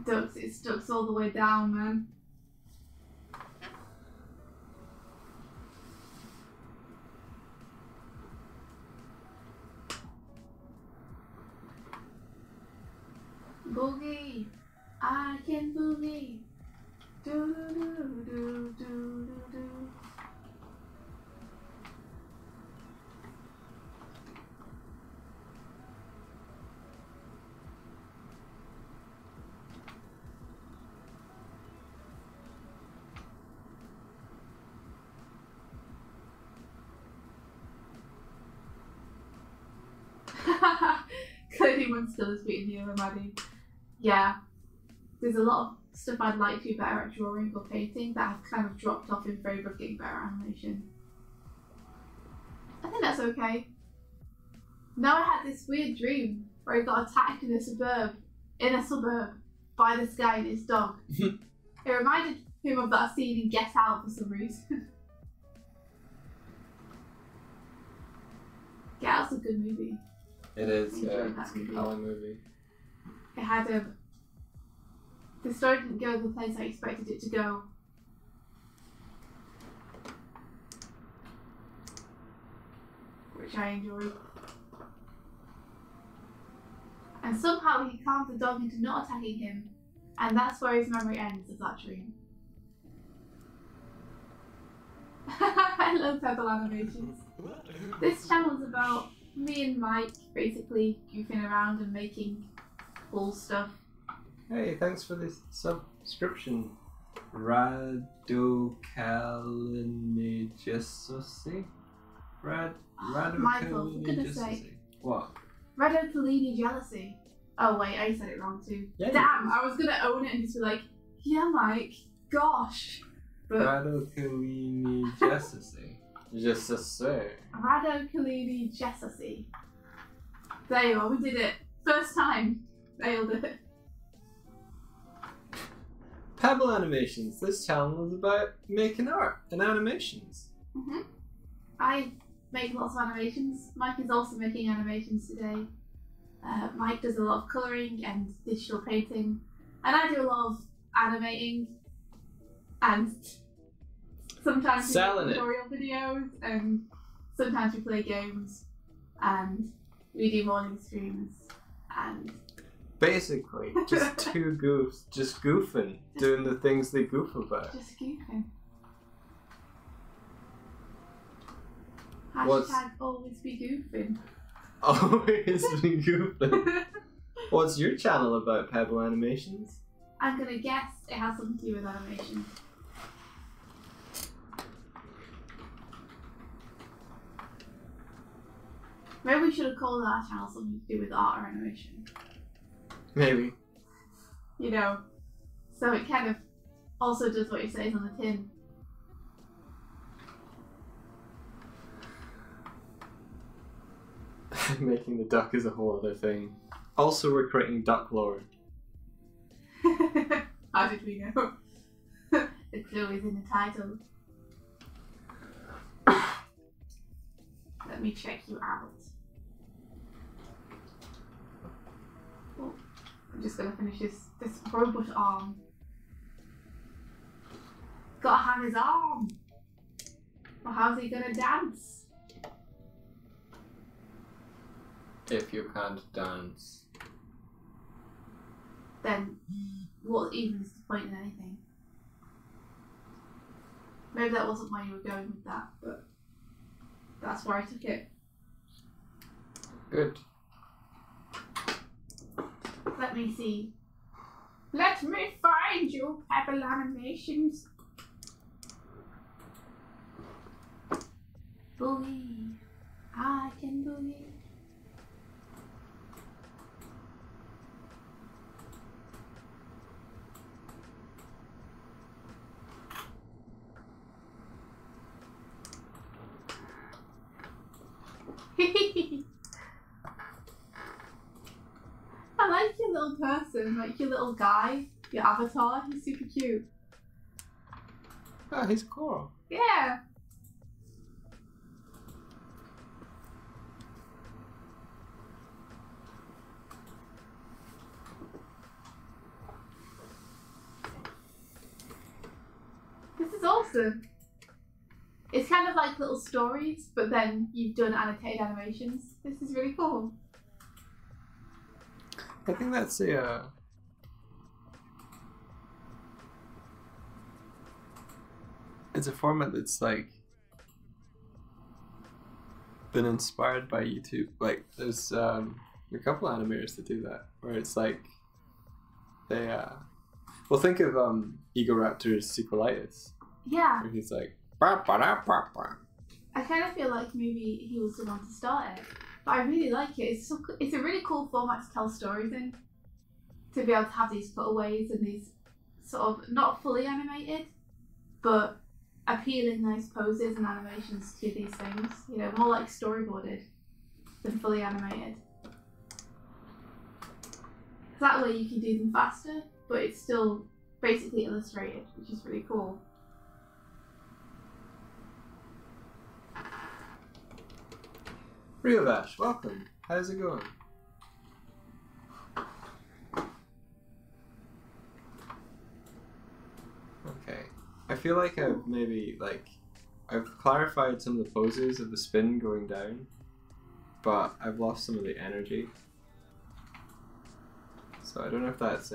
It's ducks all the way down, man. Boogie, I can boogie. Do do do do do do. Clearly one skill is beating the other, Maddie. Yeah. There's a lot of stuff I'd like to be better at drawing or painting that have kind of dropped off in favour of getting better at animation. I think that's okay. Now I had this weird dream where I got attacked in a suburb by this guy and his dog. It reminded him of that scene in Get Out for some reason. Get Out's a good movie. It is, I enjoyed that it's a compelling movie. It had the story didn't go the place I expected it to go. Which I enjoyed. And somehow he calmed the dog into not attacking him, and that's where his memory ends of that dream. Hello, Pebble Animations. This channel is about me and Mike basically goofing around and making cool stuff. Hey, thanks for this subscription. Radocalinigessosi? Michael, for goodness sake. What? Radocalini jealousy. Oh wait, I said it wrong too. Yeah, damn, I was gonna own it and just be like, yeah, Mike, gosh. But Radocalinigessosi. Just to say. Radocalini jealousy. There you are, we did it. First time. Nailed it. Pebble Animations. This channel is about making art and animations. I make lots of animations. Mike is also making animations today. Mike does a lot of colouring and digital painting, and I do a lot of animating, and sometimes we make tutorial videos, and sometimes we play games, and we do morning streams, and basically just two goofs, just goofing, doing the things they goof about. Just goofing. Hashtag always be goofing. Always be goofing. What's your channel about, Pebble Animations? I'm gonna guess it has something to do with animation. Maybe we should have called our channel something to do with art or animation. Maybe. You know, so it kind of also does what it says on the tin. Making the duck is a whole other thing. Also, we're creating duck lore. How did we know? The clue is in the title. Let me check you out. Oh, I'm just gonna finish this robot arm. Gotta have his arm. Or how's he gonna dance? If you can't dance, then what even is the point in anything? Maybe that wasn't why you were going with that, but that's where I took it. Good. Let me see. Let me find you, Pebble Animations. Boogie. I can boogie. I like your little person, like your little guy, your avatar. He's super cute. Oh, he's cool. Yeah. This is awesome. It's kind of like little stories, but then you've done annotated animations. This is really cool. I think that's it's a format that's like been inspired by YouTube. Like there's a couple animators that do that, where it's like they well, think of Egoraptor's Sequelitis. Yeah. Where he's like bah, bah, bah, bah, bah. I kind of feel like maybe he was the one to start it, but I really like it. It's a really cool format to tell stories in. To be able to have these cutaways and these sort of not fully animated, but appealing nice poses and animations to these things. You know, more like storyboarded than fully animated. That way you can do them faster, but it's still basically illustrated, which is really cool. Riovash, welcome. How's it going? Okay. I feel like I've I've clarified some of the poses of the spin going down, but I've lost some of the energy. So I don't know if that's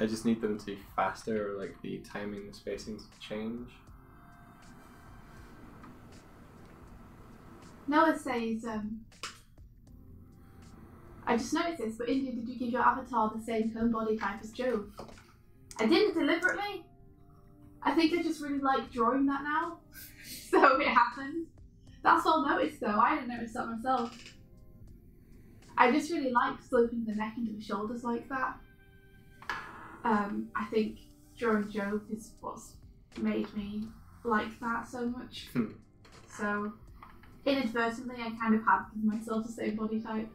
I just need them to be faster, or like the timing, the spacing to change. Noah says, I just noticed this, but India, did you give your avatar the same tone body type as Jove? I didn't deliberately. I think I just really like drawing that now. So it happened. That's all noticed though. I didn't notice that myself. I just really like sloping the neck into the shoulders like that. I think drawing Jove is what's made me like that so much. So inadvertently I kind of have given myself the same body type.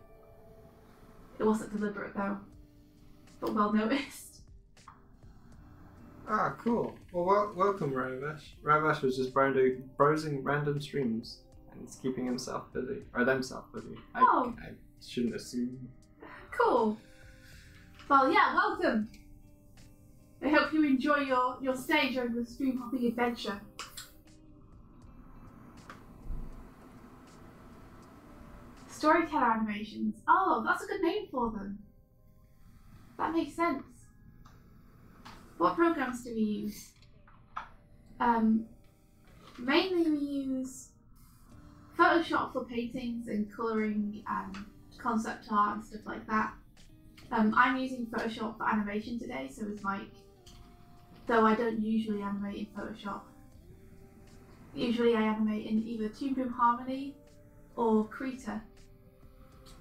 It wasn't deliberate though, but well noticed. Ah, cool. Well, welcome, Ravash. Ravash was just browsing random streams and it's keeping himself busy, or themselves busy. Oh. I shouldn't assume. Cool. Well, yeah, welcome. I hope you enjoy your stay during the stream hopping adventure. Storyteller animations. Oh, that's a good name for them. That makes sense. What programs do we use? Mainly we use Photoshop for paintings and colouring and concept art and stuff like that. I'm using Photoshop for animation today, so is Mike. Though I don't usually animate in Photoshop. Usually I animate in either Toon Boom Harmony or Krita.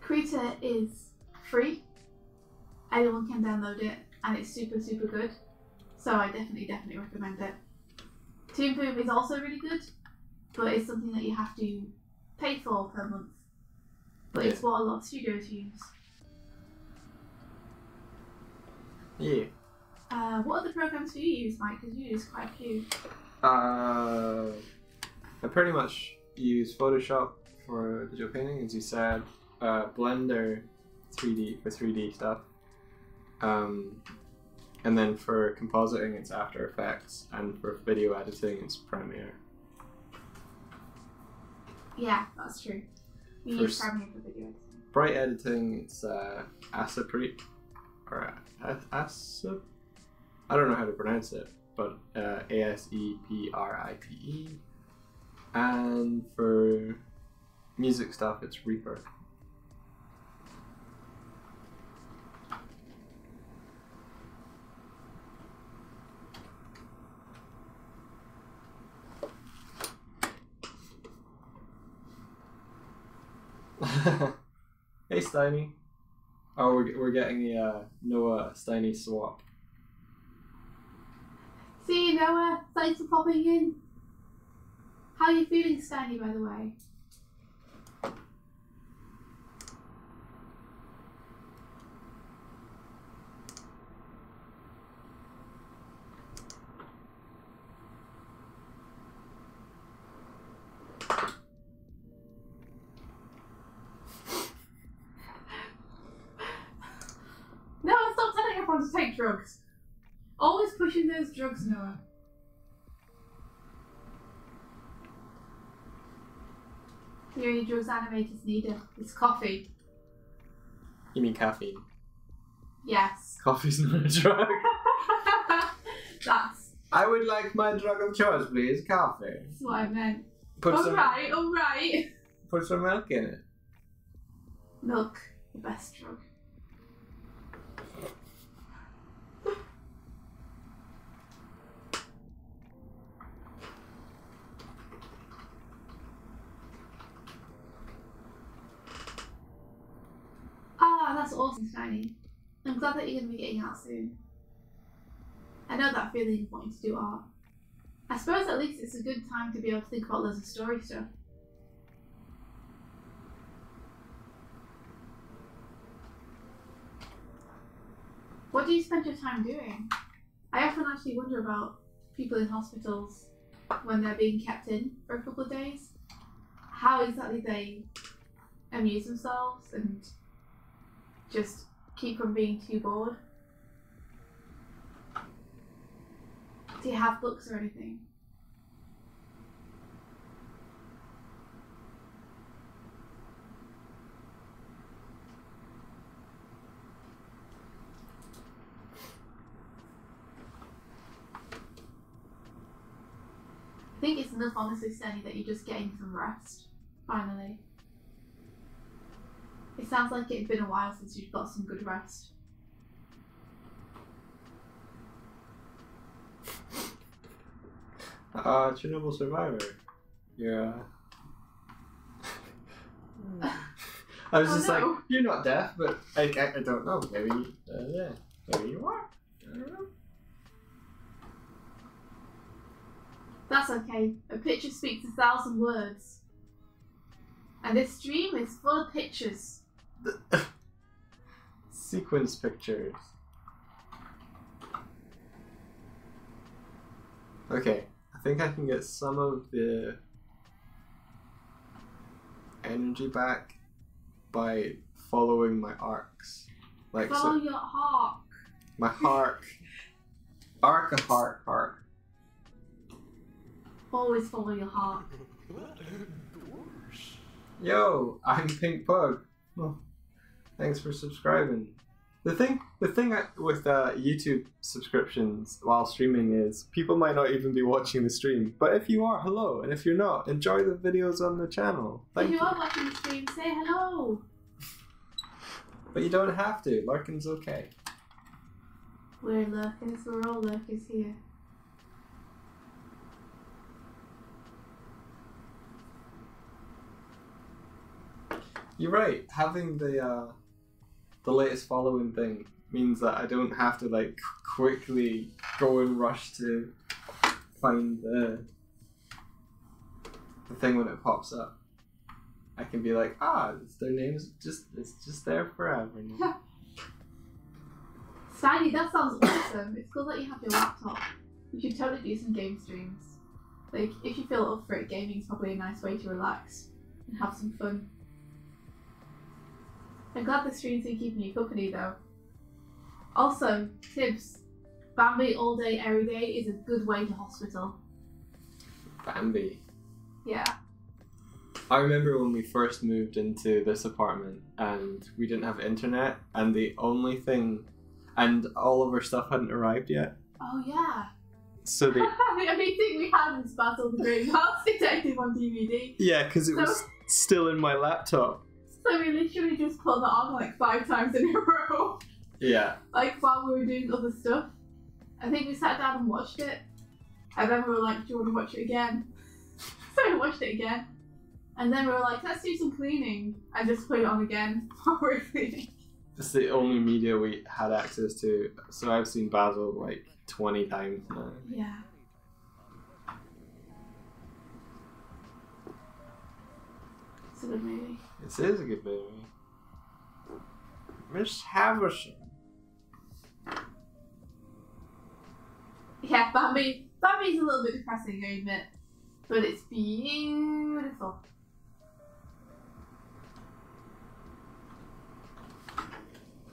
Krita is free. Anyone can download it and it's super, super good. So I definitely recommend it. Toon Boom is also really good, but it's something that you have to pay for per month. But it's what a lot of studios use. Yeah. What other programs do you use, Mike? Because you use quite a few. I pretty much use Photoshop for digital painting, as you said. Blender 3D for 3D stuff. And then for compositing, it's After Effects, and for video editing, it's Premiere. Yeah, that's true. We use Premiere for video editing. Bright editing, it's Asaprite, or Asap. I don't know how to pronounce it, but ASEPRITE. And for music stuff, it's Reaper. Hey Steiny. Oh, we're getting a Noah Steiny swap. See you, Noah. Thanks for popping in. How are you feeling, Steiny, by the way? Noah, stop telling everyone to take drugs. Always pushing those drugs, Noah. The only drugs animators need is coffee. You mean caffeine? Yes. Coffee's not a drug. That's I would like my drug of choice, please. Coffee. That's what I meant. Put Alright. Put some milk in it. Milk, the best drug. Ah, that's awesome, Steiny. I'm glad that you're going to be getting out soon. I know that feeling of wanting to do art. I suppose at least it's a good time to be able to think about loads of story stuff. What do you spend your time doing? I often actually wonder about people in hospitals when they're being kept in for a couple of days. How exactly they amuse themselves and just keep from being too bored. Do you have books or anything? I think it's enough, honestly, Stenny, that you're just getting some rest. Finally. It sounds like it had been a while since you'd got some good rest. Chernobyl survivor. You're I was just like, you're not deaf, but I don't know. Maybe, yeah, maybe you are. I don't know. That's okay. A picture speaks 1,000 words. And this stream is full of pictures. Sequence pictures. Okay, I think I can get some of the energy back by following my arcs. Like follow your arc. My arc. Arc a arc. Always follow your heart. Yo, I'm Pink Pug. Oh, thanks for subscribing. The thing with YouTube subscriptions while streaming is people might not even be watching the stream. But if you are, hello. And if you're not, enjoy the videos on the channel. Thank you. If you are watching the stream, say hello. But you don't have to. Lurking's okay. We're lurkers. We're all lurkers here. You're right. Having the latest following thing means that I don't have to like quickly go and rush to find the thing when it pops up. I can be like, their name's it's just there forever now. Steiny, that sounds awesome. It's cool that you have your laptop. You should totally do some game streams. Like, if you feel up for it, gaming's probably a nice way to relax and have some fun. I'm glad the streams are keeping you company though. Also, tips. Bambi all day, every day is a good way to hospital. Bambi? Yeah. I remember when we first moved into this apartment and we didn't have internet and the only thing, and all of our stuff hadn't arrived yet. Oh yeah. So the only thing we had was Basil the Great Mouse Detective on DVD. Yeah, because it was still in my laptop. So we literally just put that on like 5 times in a row. Yeah. Like while we were doing other stuff. I think we sat down and watched it. And then we were like, do you want to watch it again? So we watched it again. And then we were like, let's do some cleaning. And just put it on again while we're cleaning. It's the only media we had access to. So I've seen Basil like 20 times now. Yeah. It's a good movie. It is a good movie. Miss Haverson. Yeah, Bambi's a little bit depressing, I admit. But it's beautiful.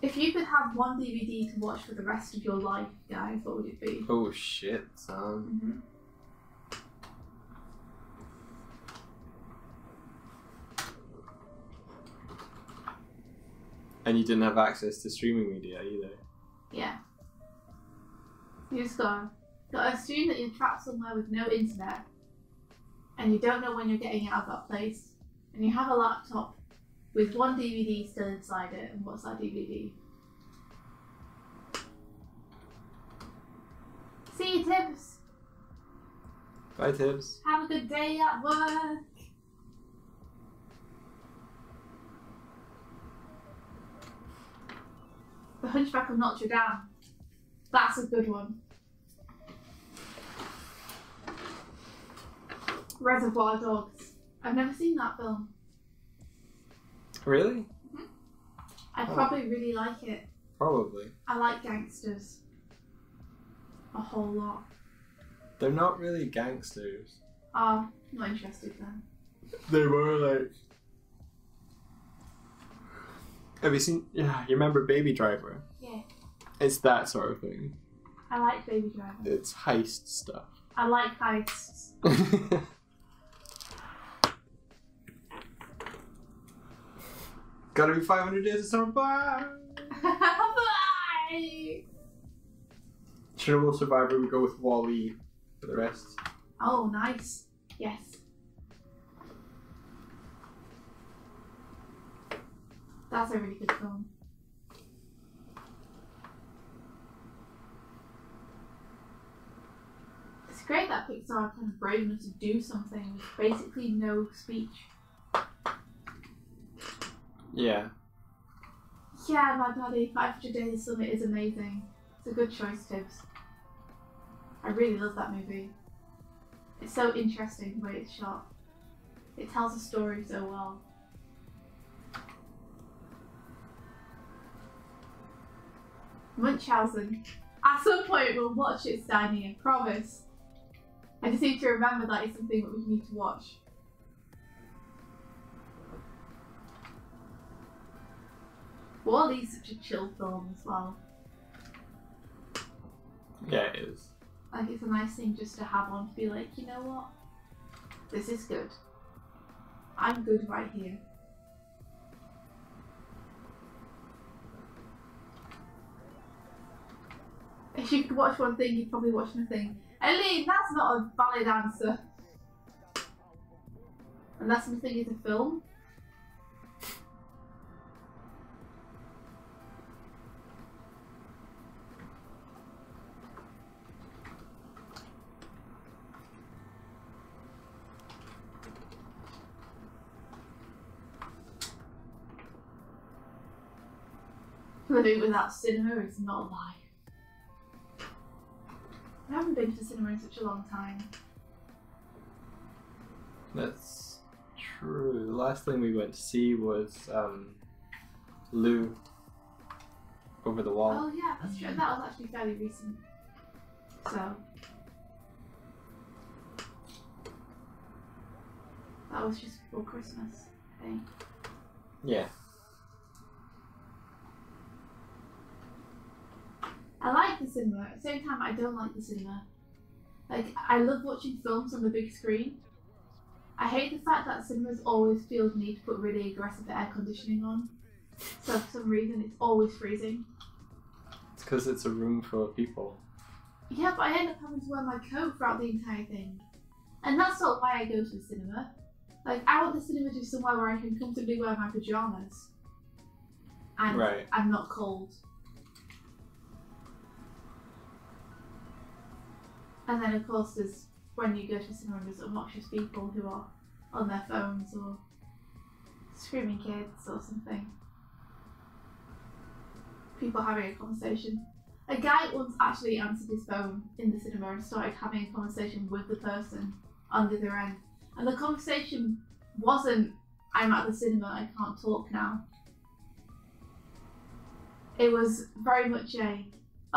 If you could have one DVD to watch for the rest of your life, guys, what would it be? Oh shit, son. Mm-hmm. And you didn't have access to streaming media either. Yeah. You just gotta assume that you're trapped somewhere with no internet and you don't know when you're getting out of that place, and you have a laptop with one DVD still inside it, and what's that DVD? See you, Tibbs! Bye, Tibbs. Have a good day at work! The Hunchback of Notre Dame. That's a good one. Reservoir Dogs. I've never seen that film. Really? Mm-hmm. I'd probably really like it. Probably. I like gangsters. A whole lot. They're not really gangsters. Oh, not interested then. They were like... Have you seen... Yeah, you remember Baby Driver? Yeah. It's that sort of thing. I like Baby Driver. It's heist stuff. I like heists. Gotta be 500 days of summer. Bye! Bye! Chernobyl Survivor, we go with Wall-E for the rest. Oh, nice. Yes. That's a really good film. It's great that Pixar are kind of brave enough to do something with basically no speech. Yeah. Yeah, Mad Daddy, 500 Days of Summer is amazing. It's a good choice, Tibbs. I really love that movie. It's so interesting the way it's shot. It tells a story so well. Munchausen. At some point we'll watch it, Steiny, I promise. I just need to remember that is something that we need to watch. Wall-E's such a chill film as well. Yeah, it is. Like, it's a nice thing just to have on to be like, you know what? This is good. I'm good right here. If you could watch one thing, you'd probably watch nothing. Eileen, that's not a valid answer. Unless something is a film. Living without cinema is not a lie. I haven't been to cinema in such a long time. That's true. The last thing we went to see was Lou Over the Wall. Oh yeah, that's true. That was actually fairly recent. So that was just before Christmas, I think. Yeah. I like the cinema. At the same time, I don't like the cinema. Like, I love watching films on the big screen. I hate the fact that cinemas always feel the need to put really aggressive air conditioning on. So for some reason, it's always freezing. It's because it's a room full of people. Yeah, but I end up having to wear my coat throughout the entire thing. And that's not why I go to the cinema. Like, I want the cinema to be somewhere where I can comfortably wear my pajamas. And Right. I'm not cold. And then, of course, there's when you go to the cinema, there's obnoxious people who are on their phones or screaming kids or something. People having a conversation. A guy once actually answered his phone in the cinema and started having a conversation with the person on the other end. And the conversation wasn't, I'm at the cinema, I can't talk now. It was very much a,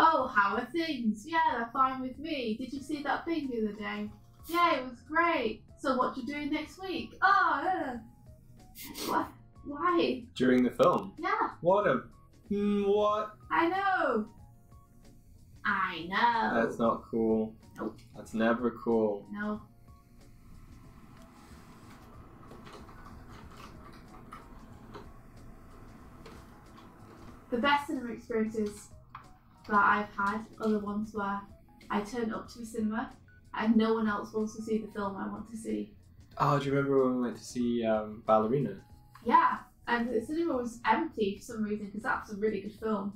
oh, how are things? Yeah, they're fine with me. Did you see that thing the other day? Yeah, it was great. So what you doing next week? Oh, what? Why? During the film? Yeah. What a... what? I know. I know. That's not cool. Nope. That's never cool. No. The best cinema experiences that I've had are the ones where I turn up to the cinema and no one else wants to see the film I want to see. Oh, do you remember when we went to see Ballerina? Yeah, and the cinema was empty for some reason because that was a really good film.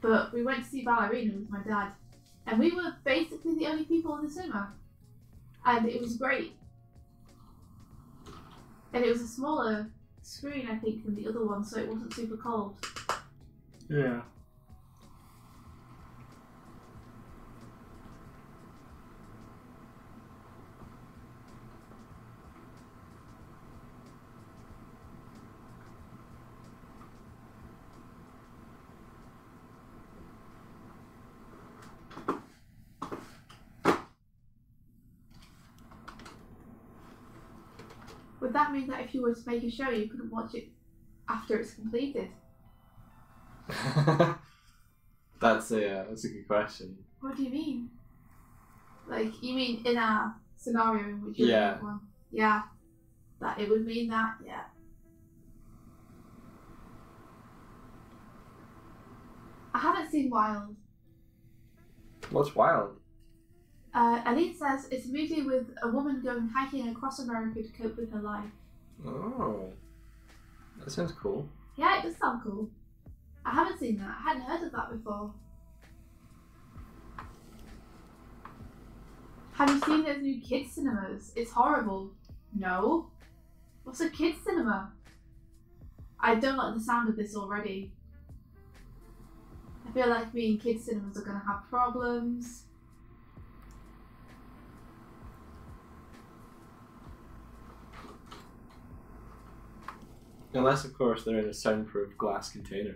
But we went to see Ballerina with my dad and we were basically the only people in the cinema. And it was great. And it was a smaller screen, I think, than the other one, so it wasn't super cold. Yeah. Would that mean that if you were to make a show, you couldn't watch it after it's completed? That's a good question. What do you mean? Like, you mean in a scenario in which you're Yeah. in one? Yeah. That it would mean that, yeah. I haven't seen Wild. What's Wild? Aline says it's a movie with a woman going hiking across America to cope with her life. Oh, that sounds cool. Yeah, it does sound cool. I haven't seen that. I hadn't heard of that before. Have you seen those new kids cinemas? It's horrible. No. What's a kids cinema? I don't like the sound of this already. I feel like me and kids cinemas are going to have problems. Unless, of course, they're in a soundproof glass container.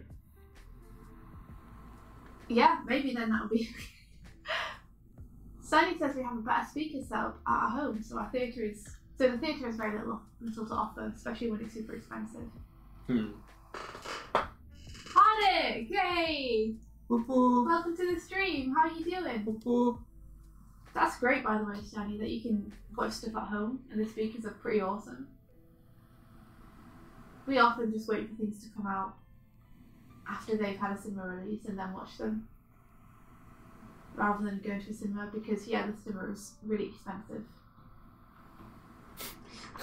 Yeah, maybe then that'll be. Sony says we have a better speaker setup at our home, so the theatre has very little to offer, especially when it's super expensive. Hardik! Yay! Woo-hoo. Welcome to the stream. How are you doing? Woo-hoo. That's great, by the way, Shani, that you can watch stuff at home, and the speakers are pretty awesome. We often just wait for things to come out after they've had a cinema release and then watch them, rather than going to a cinema, because yeah, the cinema is really expensive.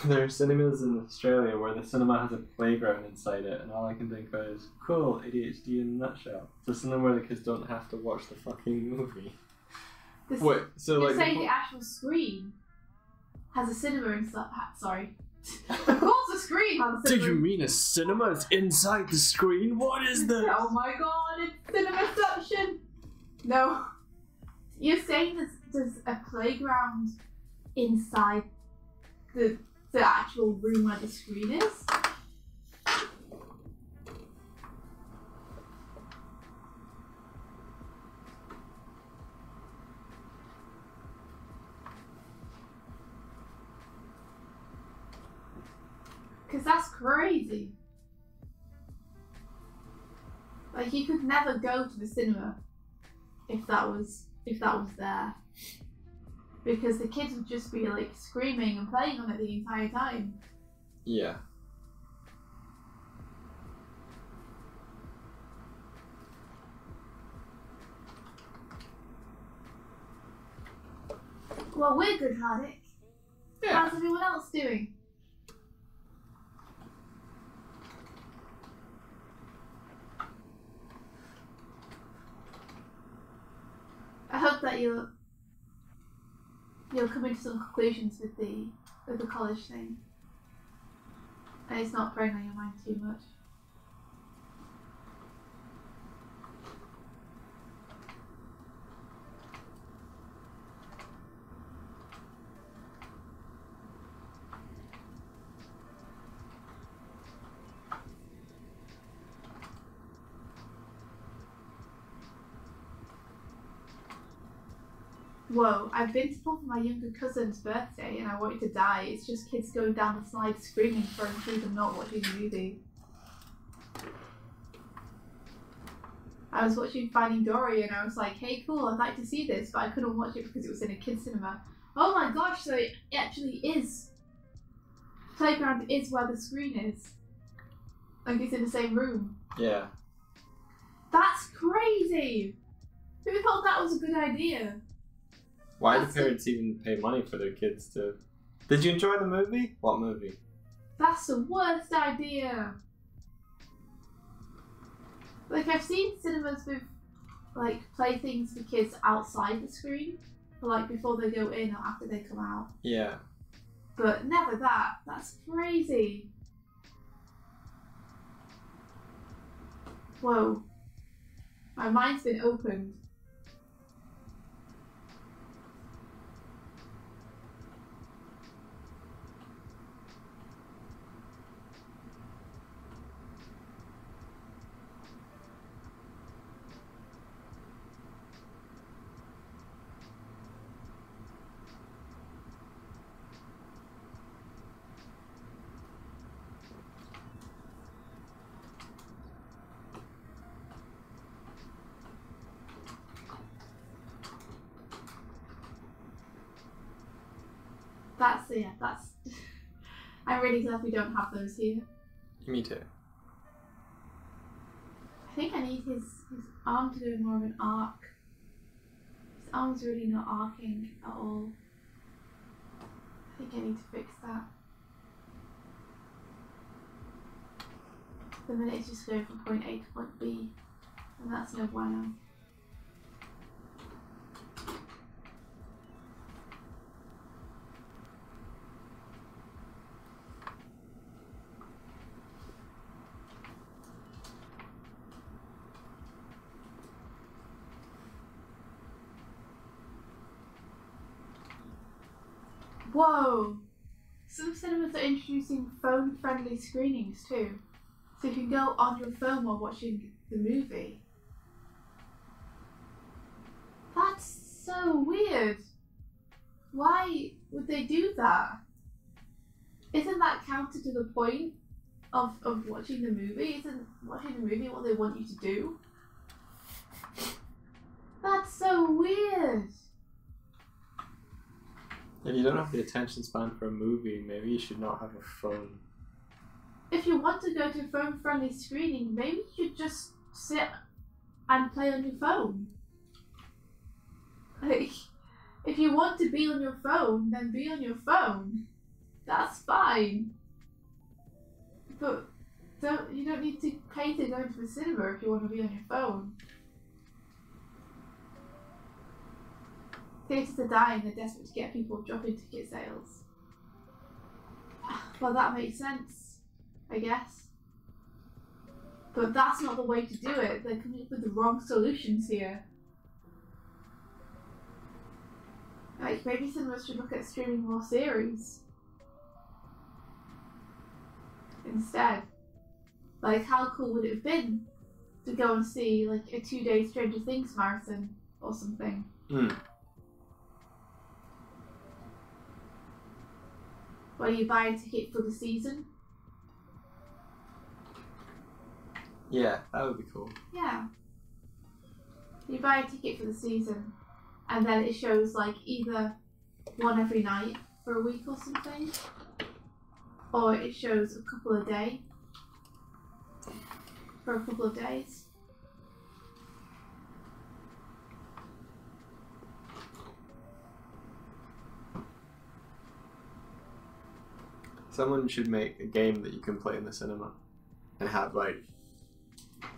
There are cinemas in Australia where the cinema has a playground inside it, and all I can think of is, cool, ADHD in a nutshell. It's a cinema where the kids don't have to watch the fucking movie. Wait, so You're like... saying the actual screen has a cinema inside... Sorry. Of course the screen has a cinema. Do you mean a cinema is inside the screen? What is this? Oh my god, it's cinemaception! No. You're saying there's a playground inside the actual room where the screen is? Because that's crazy. Like, you could never go to the cinema if that was there. Because the kids would just be like screaming and playing on it the entire time. Yeah. Well, we're good, Hardik. Yeah. How's everyone else doing? I hope that you'll come into some conclusions with the college thing, and it's not preying on your mind too much. Whoa, I've been to one for my younger cousin's birthday and I wanted to die. It's just kids going down the slide screaming, throwing food and not watching the movie. I was watching Finding Dory and I was like, hey cool, I'd like to see this, but I couldn't watch it because it was in a kids cinema. Oh my gosh, so it actually is. Playground is where the screen is. Like it's in the same room. Yeah. That's crazy! Who thought that was a good idea? Why do parents even pay money for their kids to... Did you enjoy the movie? What movie? That's the worst idea! Like, I've seen cinemas with, like, playthings for kids outside the screen, like, before they go in or after they come out. Yeah. But never that. That's crazy. Whoa. My mind's been opened. That's... I'm really glad we don't have those here. Me too. I think I need his arm to do more of an arc. His arm's really not arcing at all. I think I need to fix that. the minute it's just going from point A to point B, and that's no bueno. Whoa! Some cinemas are introducing phone-friendly screenings too. So you can go on your phone while watching the movie. That's so weird. Why would they do that? Isn't that counter to the point of watching the movie? Isn't watching the movie what they want you to do? That's so weird. If you don't have the attention span for a movie, maybe you should not have a phone. If you want to go to a phone-friendly screening, maybe you should just sit and play on your phone. Like, if you want to be on your phone, then be on your phone. That's fine. But you don't need to pay to go into the cinema if you want to be on your phone. Theatres are dying, they're desperate to get people dropping ticket sales. Well, that makes sense, I guess. But that's not the way to do it. They're coming up with the wrong solutions here. Like, maybe cinemas should look at streaming more series instead. Like, how cool would it have been to go and see, like, a 2-day Stranger Things marathon or something? Where you buy a ticket for the season. Yeah, that would be cool. Yeah. You buy a ticket for the season, and then it shows like either one every night for a week or something, or it shows a couple a day for a couple of days. Someone should make a game that you can play in the cinema and have like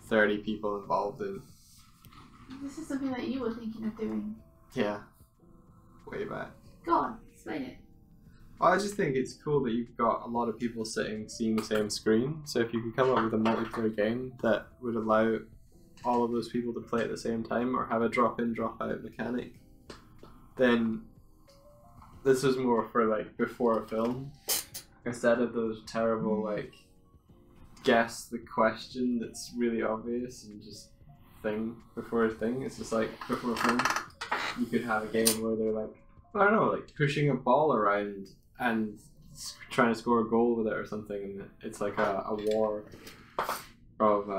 30 people involved in. This is something that you were thinking of doing. Yeah, way back. Go on, explain it. Well, I just think it's cool that you've got a lot of people seeing the same screen. So if you could come up with a multiplayer game that would allow all of those people to play at the same time, or have a drop-in, drop-out mechanic, then this was more for like before a film. Instead of those terrible, like, guess the question that's really obvious and just thing before a thing. It's just like, before a film, you could have a game where they're like, I don't know, like pushing a ball around and trying to score a goal with it or something. And it's like a war of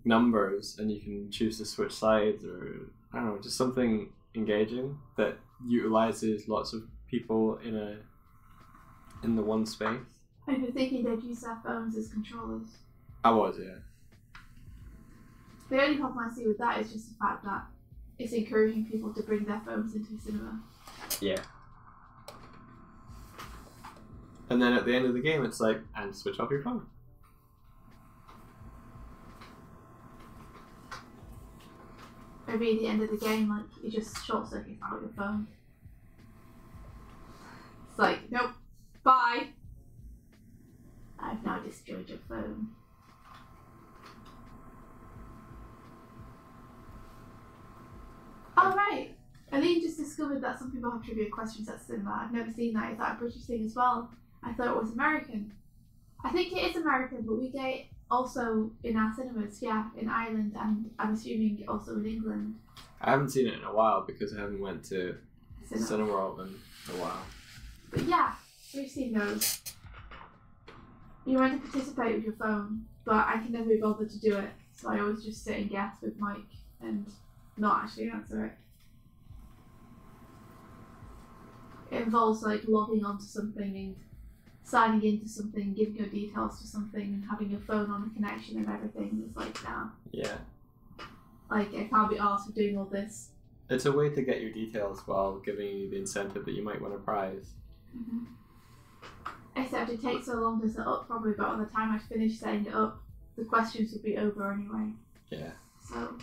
numbers, and you can choose to switch sides, or, I don't know, just something engaging that utilizes lots of people in the one space. I've been thinking they'd use their phones as controllers. I was, yeah. The only problem I see with that is just the fact that it's encouraging people to bring their phones into a cinema. Yeah. And then at the end of the game, it's like, and switch off your phone. Maybe at the end of the game, like, you just short circuit out your phone. It's like, nope, bye. I've now destroyed your phone. Oh right, Eileen just discovered that some people have trivia questions at cinema. I've never seen that. Is that a British thing as well? I thought it was American. I think it is American, but we get it also in our cinemas, yeah, in Ireland, and I'm assuming also in England. I haven't seen it in a while because I haven't went to Cineworld in a while. But yeah, we've seen those. You're meant to participate with your phone, but I can never be bothered to do it, so I always just sit and guess with Mike and not actually answer it. It involves like logging onto something and signing into something, giving your details to something, and having your phone on the connection and everything. It's like, nah. Yeah. Like, I can't be asked for doing all this. It's a way to get your details while giving you the incentive that you might win a prize. Mm-hmm. Except it takes so long to set up probably, but by the time I finish setting it up, the questions will be over anyway. Yeah. So.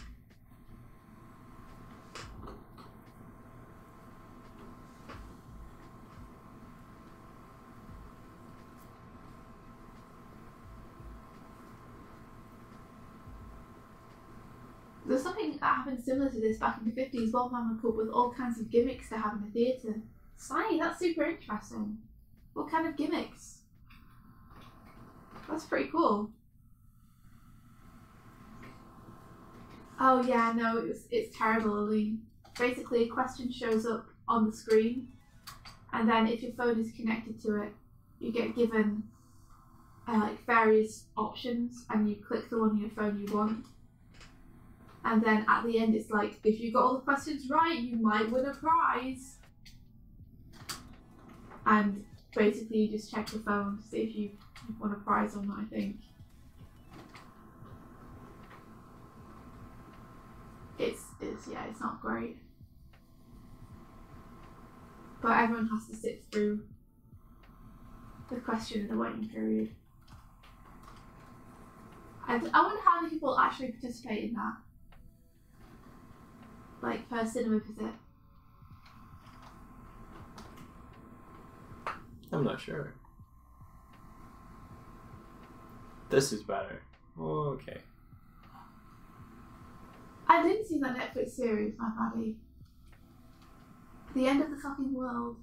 There's something that happened similar to this back in the 50s. One man would come up with all kinds of gimmicks to have in the theatre. Sly, that's super interesting. What kind of gimmicks? That's pretty cool. Oh yeah, no, it's terrible, Aline. Basically, a question shows up on the screen, and then if your phone is connected to it, you get given like various options, and you click the one on your phone you want. And then at the end, it's like, if you got all the questions right, you might win a prize. And basically, you just check your phone to see if you won a prize or not, I think. Yeah, it's not great. But everyone has to sit through the question in the waiting period. And I wonder how many people actually participate in that. Like, per cinema visit. I'm not sure. This is better. Okay. I didn't see that Netflix series, my buddy. The End of the Fucking World.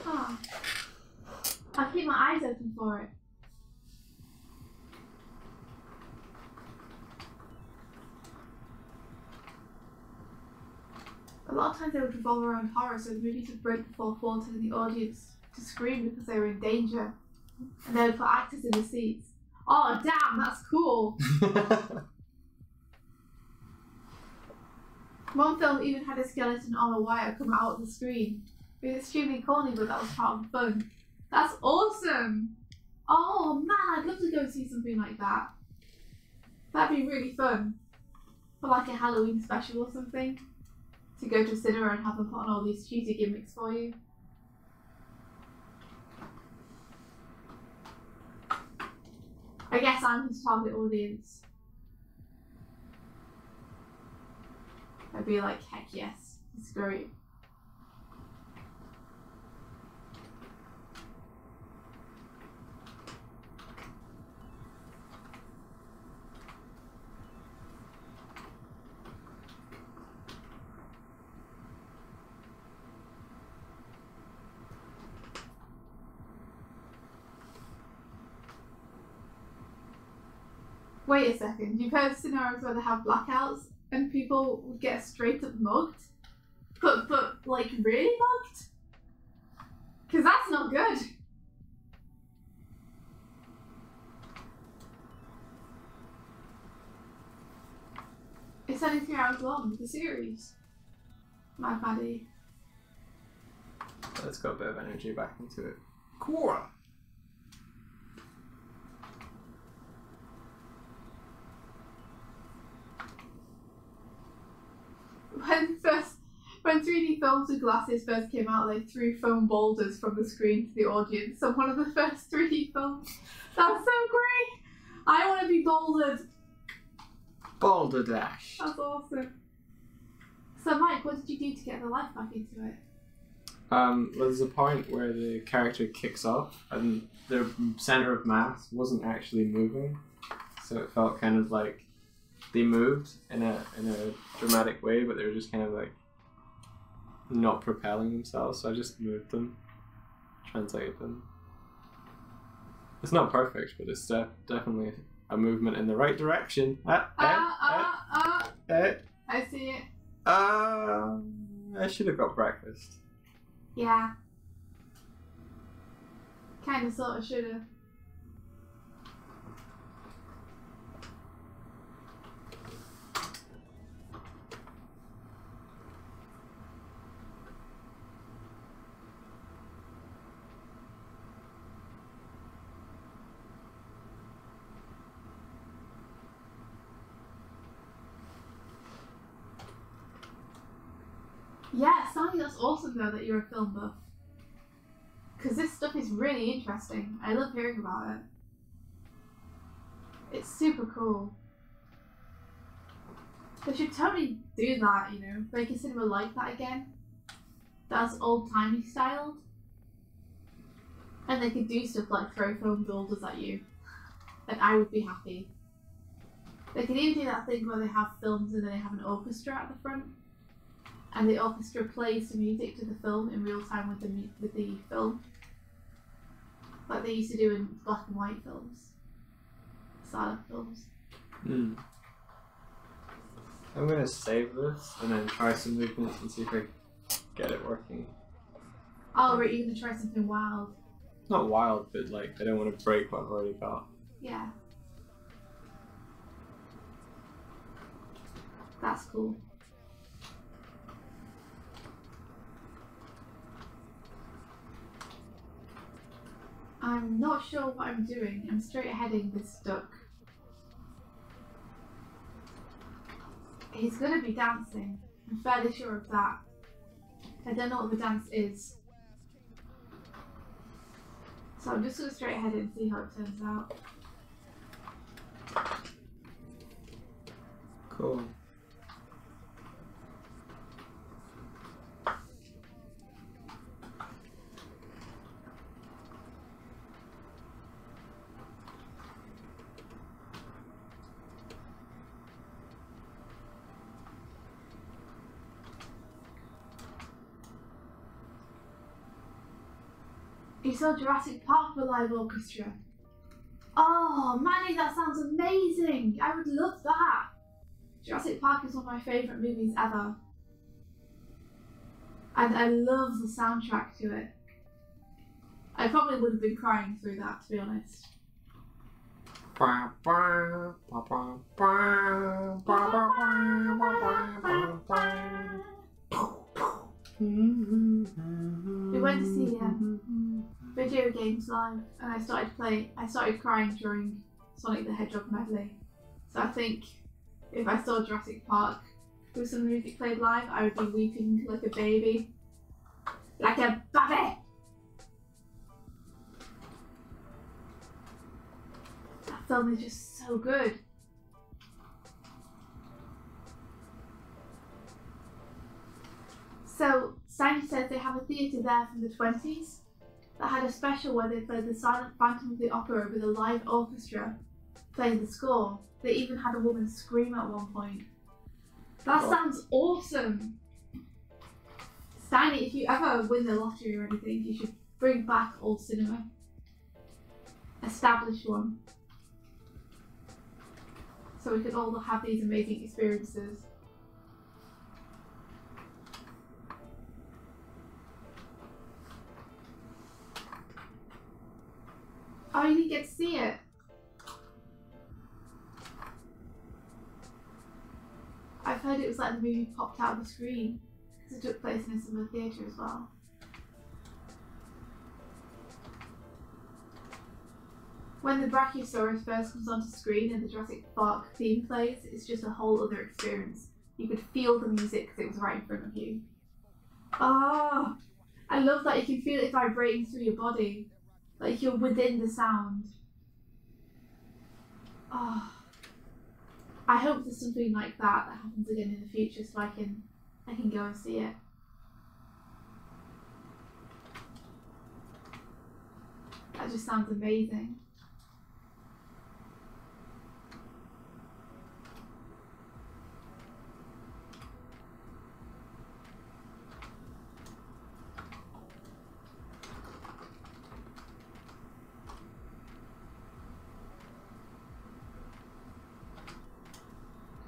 Oh. I'll keep my eyes open for it. A lot of times they would revolve around horror, so the movies would break the fourth wall, telling the audience to scream because they were in danger. And they would put actors in the seats. Oh, damn, that's cool. One film even had a skeleton on a wire come out of the screen. It was extremely corny, but that was part of the fun. That's awesome. Oh, man, I'd love to go see something like that. That'd be really fun. For like a Halloween special or something. To go to a cinema and have them put on all these cheesy gimmicks for you. I guess I'm his target audience. I'd be like, heck yes, it's great. Wait a second, you've heard scenarios where they have blackouts and people would get straight up mugged? But like, really mugged? Because that's not good. It's only 3 hours long, the series. My baddie. Let's got a bit of energy back into it. Cool. When 3D films with glasses first came out, they threw foam boulders from the screen to the audience. So one of the first 3D films. That's so great! I want to be bouldered. Boulder Dash. That's awesome. So Mike, what did you do to get the life back into it? Well, there's a point where the character kicks off and their center of mass wasn't actually moving. So it felt kind of like they moved in a dramatic way, but they were just kind of like not propelling themselves. So I just moved them, translated them. It's not perfect, but it's definitely a movement in the right direction. I see it. I should have got breakfast. Yeah. Kinda sorta shoulda. Yeah, Sally, that's awesome though that you're a film buff. Because this stuff is really interesting. I love hearing about it. It's super cool. They should totally do that, you know, make a cinema like that again. That's old-timey styled. And they could do stuff like throw foam boulders at you. And I would be happy. They could even do that thing where they have films and then they have an orchestra at the front. And the orchestra plays the music to the film in real time with the film. Like they used to do in black and white films. Silent films. I'm gonna save this and then try some movements and see if I get it working. Oh, right, you're gonna try something wild. Not wild, but like I don't want to break what I've already got. Yeah. That's cool. I'm not sure what I'm doing. I'm straight aheading this duck. He's gonna be dancing. I'm fairly sure of that. I don't know what the dance is. So I'm just gonna straight ahead and see how it turns out. Cool. You saw Jurassic Park with live orchestra. Oh, Manny, that sounds amazing! I would love that! Jurassic Park is one of my favourite movies ever. And I love the soundtrack to it. I probably would have been crying through that, to be honest. We went to see video games live, and I started crying during Sonic the Hedgehog medley. So I think if I saw Jurassic Park with some music played live, I would be weeping like a baby. Like a baby! That film is just so good. So, Sandy says they have a theatre there from the 20s that had a special where they played the silent Phantom of the Opera with a live orchestra playing the score. They even had a woman scream at one point. That sounds awesome! Stanley, if you ever win the lottery or anything, you should bring back old cinema. Establish one. So we can all have these amazing experiences. Oh, you didn't get to see it? I've heard it was like the movie popped out of the screen because it took place in a similar theatre as well. When the Brachiosaurus first comes onto screen and the Jurassic Park theme plays, it's just a whole other experience. You could feel the music because it was right in front of you. Oh, I love that you can feel it vibrating through your body. Like you're within the sound. Oh, I hope there's something like that happens again in the future, so I can go and see it. That just sounds amazing.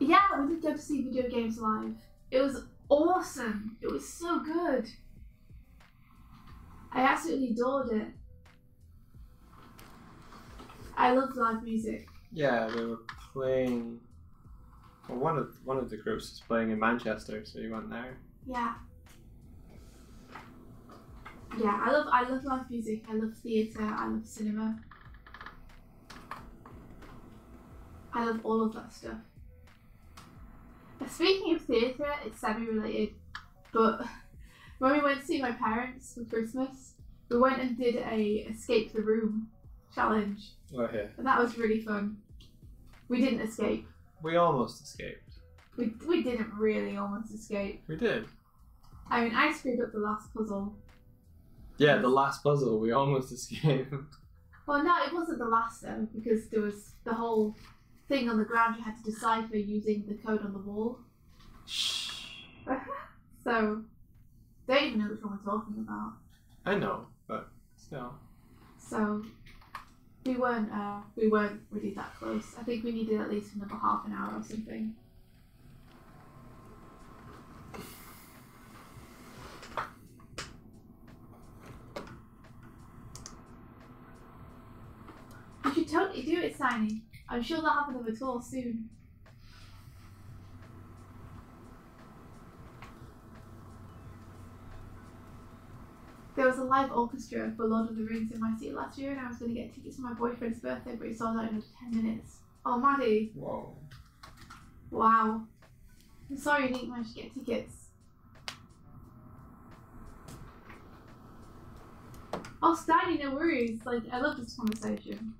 Yeah, we did go to see video games live. It was awesome. It was so good. I absolutely adored it. I love live music. Yeah, they were playing. Well, one of the groups was playing in Manchester, so you went there. Yeah. Yeah, I love live music. I love theatre. I love cinema. I love all of that stuff. Speaking of theatre, it's semi-related. But when we went to see my parents for Christmas, we went and did a escape the room challenge. Oh yeah. And that was really fun. We didn't escape. We almost escaped. We didn't really almost escape. We did. I mean, I screwed up the last puzzle. Yeah, the last puzzle, we almost escaped. Well, no, it wasn't the last though, because there was the whole thing on the ground you had to decipher using the code on the wall. Shh. So, they don't even know which one we're talking about. I know, but still. So, we weren't really that close. I think we needed at least another half an hour or something. You should totally do it, Signy. I'm sure they'll have another tour soon. There was a live orchestra for Lord of the Rings in my seat last year, and I was going to get tickets for my boyfriend's birthday, but he sold out in under 10 minutes. Oh, Maddie. Whoa. Wow. I'm sorry you didn't manage to get tickets. Oh, Steiny, no worries. Like, I love this conversation.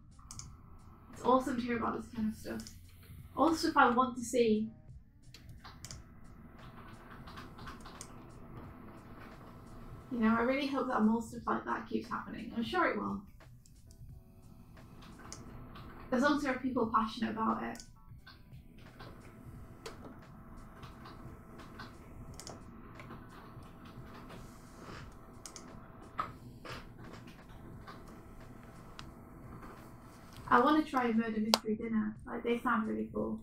It's awesome to hear about this kind of stuff. All stuff I want to see. You know, I really hope that more stuff like that keeps happening. I'm sure it will. As long as there are people passionate about it. I want to try a murder mystery dinner. Like, they sound really cool.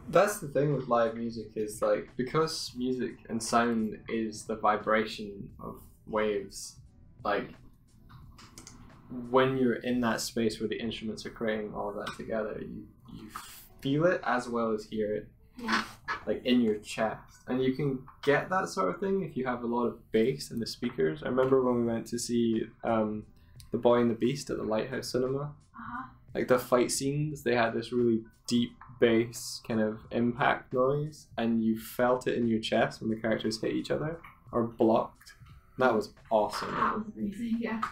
That's the thing with live music is like, because music and sound is the vibration of waves, like when you're in that space where the instruments are creating all of that together, you feel it as well as hear it. Yeah. Like in your chest. And you can get that sort of thing if you have a lot of bass in the speakers. I remember when we went to see The Boy and the Beast at the Lighthouse Cinema. Like the fight scenes, they had this really deep bass kind of impact noise, and you felt it in your chest when the characters hit each other or blocked. That was awesome. That was amazing, yeah.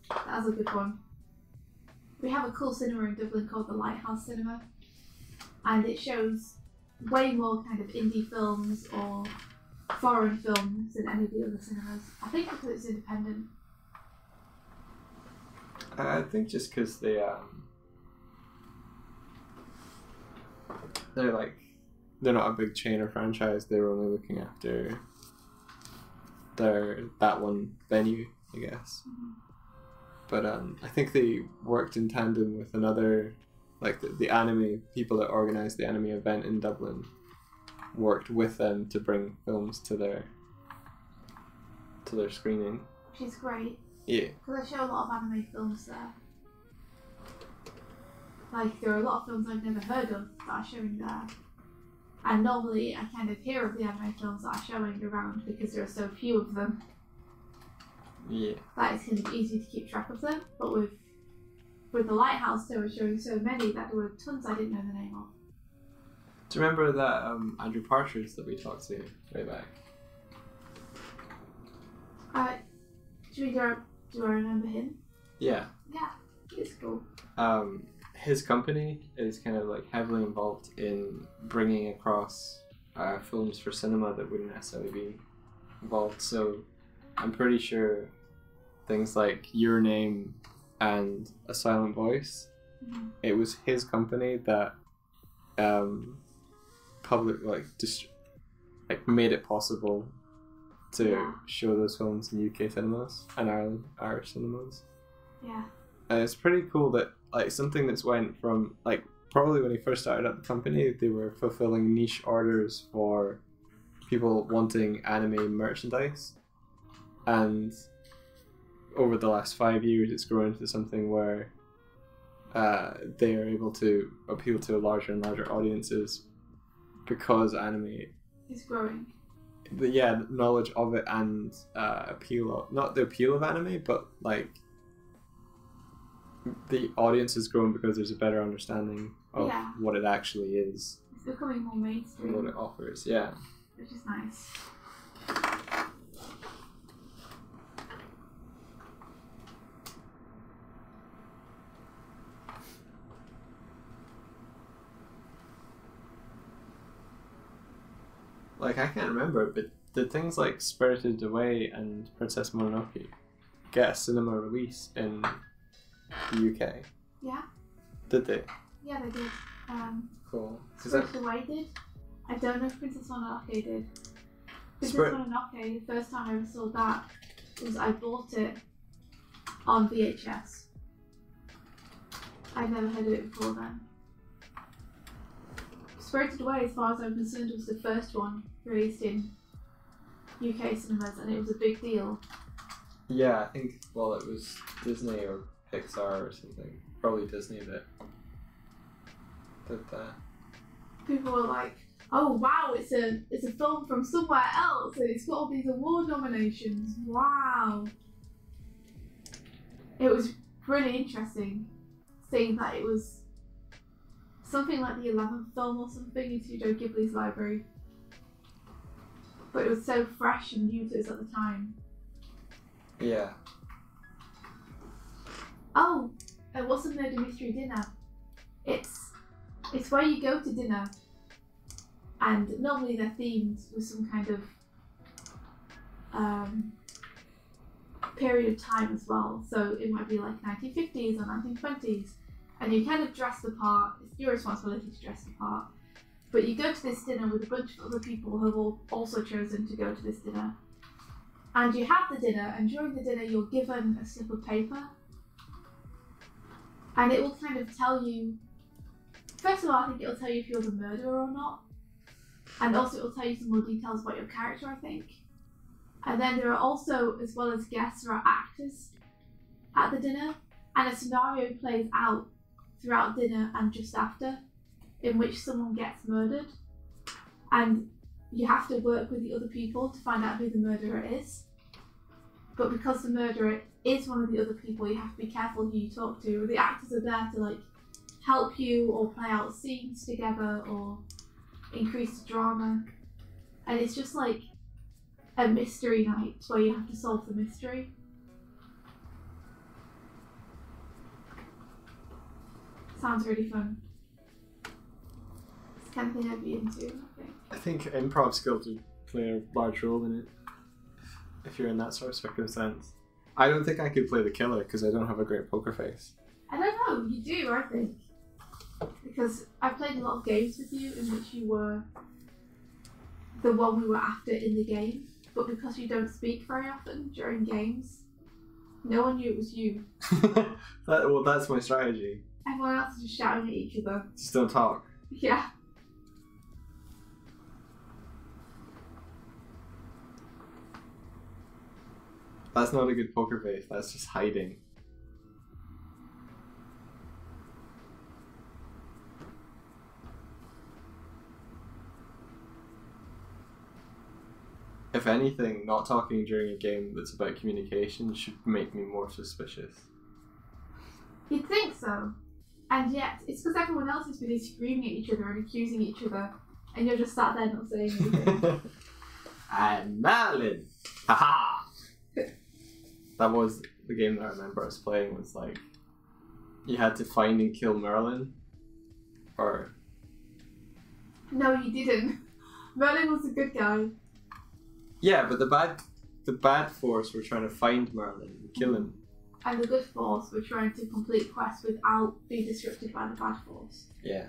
That was a good one. We have a cool cinema in Dublin called the Lighthouse Cinema, and it shows way more kind of indie films or foreign films than any of the other cinemas. I think because it's independent. I think just because they're not a big chain or franchise. They're only looking after that one venue, I guess. Mm-hmm. But I think they worked in tandem with another, like the anime people that organised the anime event in Dublin, worked with them to bring films to their screening. Which is great. Yeah. Because I show a lot of anime films there. Like, there are a lot of films I've never heard of that are showing there. And normally I kind of hear of the anime films that are showing around because there are so few of them. Yeah. That it's kind of easy to keep track of them. But with the Lighthouse, they were showing so many that there were tons I didn't know the name of. Do you remember that Andrew Partridge that we talked to way back? Do I remember him? Yeah. Yeah, he's cool. His company is kind of like heavily involved in bringing across films for cinema that wouldn't necessarily be involved. So I'm pretty sure things like Your Name and A Silent Voice, mm-hmm. It was his company that made it possible to show those films in UK cinemas and Irish cinemas. Yeah. And it's pretty cool that like something that's went from like probably when he first started up the company, they were fulfilling niche orders for people wanting anime merchandise, and over the last 5 years it's grown into something where they are able to appeal to larger and larger audiences because anime is growing. The knowledge of it and not the appeal of anime, but like the audience has grown because there's a better understanding of what it actually is. becoming more mainstream. What it offers, yeah. Which is nice. Like, I can't remember, but did things like Spirited Away and Princess Mononoke get a cinema release in the UK? Yeah. Did they? Yeah, they did. Cool. Spirited Away did. I don't know if Princess Mononoke did. Princess Mononoke, the first time I ever saw that was I bought it on VHS. I'd never heard of it before then. Spirited Away, as far as I'm concerned, was the first one released in UK cinemas, and it was a big deal. Yeah, I think, well, it was Disney or Pixar or something. Probably Disney that did that. People were like, oh wow, it's a film from somewhere else, and it's got all these award nominations. Wow. It was really interesting seeing that it was something like the 11th film or something in Studio Ghibli's library. But it was so fresh and new to us at the time. Yeah. Oh, what's the Murder Mystery Dinner? It's where you go to dinner, and normally they're themed with some kind of period of time as well. So it might be like 1950s or 1920s, and you kind of dress the part. It's your responsibility to dress the part. But you go to this dinner with a bunch of other people who have all also chosen to go to this dinner. And you have the dinner, and during the dinner you're given a slip of paper. And it will kind of tell you, first of all, I think it will tell you if you're the murderer or not. And also it will tell you some more details about your character, I think. And then there are also, as well as guests, there are actors at the dinner. And a scenario plays out throughout dinner and just after, in which someone gets murdered, and you have to work with the other people to find out who the murderer is. But because the murderer is one of the other people, you have to be careful who you talk to. The actors are there to like help you or play out scenes together or increase the drama. And it's just like a mystery night where you have to solve the mystery. Sounds really fun. It's the kind of thing I'd be into, I think. I think improv skills would play a large role in it, if you're in that sort of circumstance. I don't think I could play the killer because I don't have a great poker face. I don't know, you do, I think. Because I've played a lot of games with you in which you were the one we were after in the game, but because you don't speak very often during games, no one knew it was you. Well, that's my strategy. Everyone else is just shouting at each other. Just don't talk. Yeah. That's not a good poker face, that's just hiding. If anything, not talking during a game that's about communication should make me more suspicious. You'd think so. And yet, it's because everyone else is busy screaming at each other and accusing each other, and you're just sat there not saying anything. I'm Merlin! Haha! That was the game that I remember us playing, was like, you had to find and kill Merlin, or... No, you didn't. Merlin was a good guy. Yeah, but the bad force were trying to find Merlin and kill him. And the good force were trying to complete quests without being disrupted by the bad force. Yeah.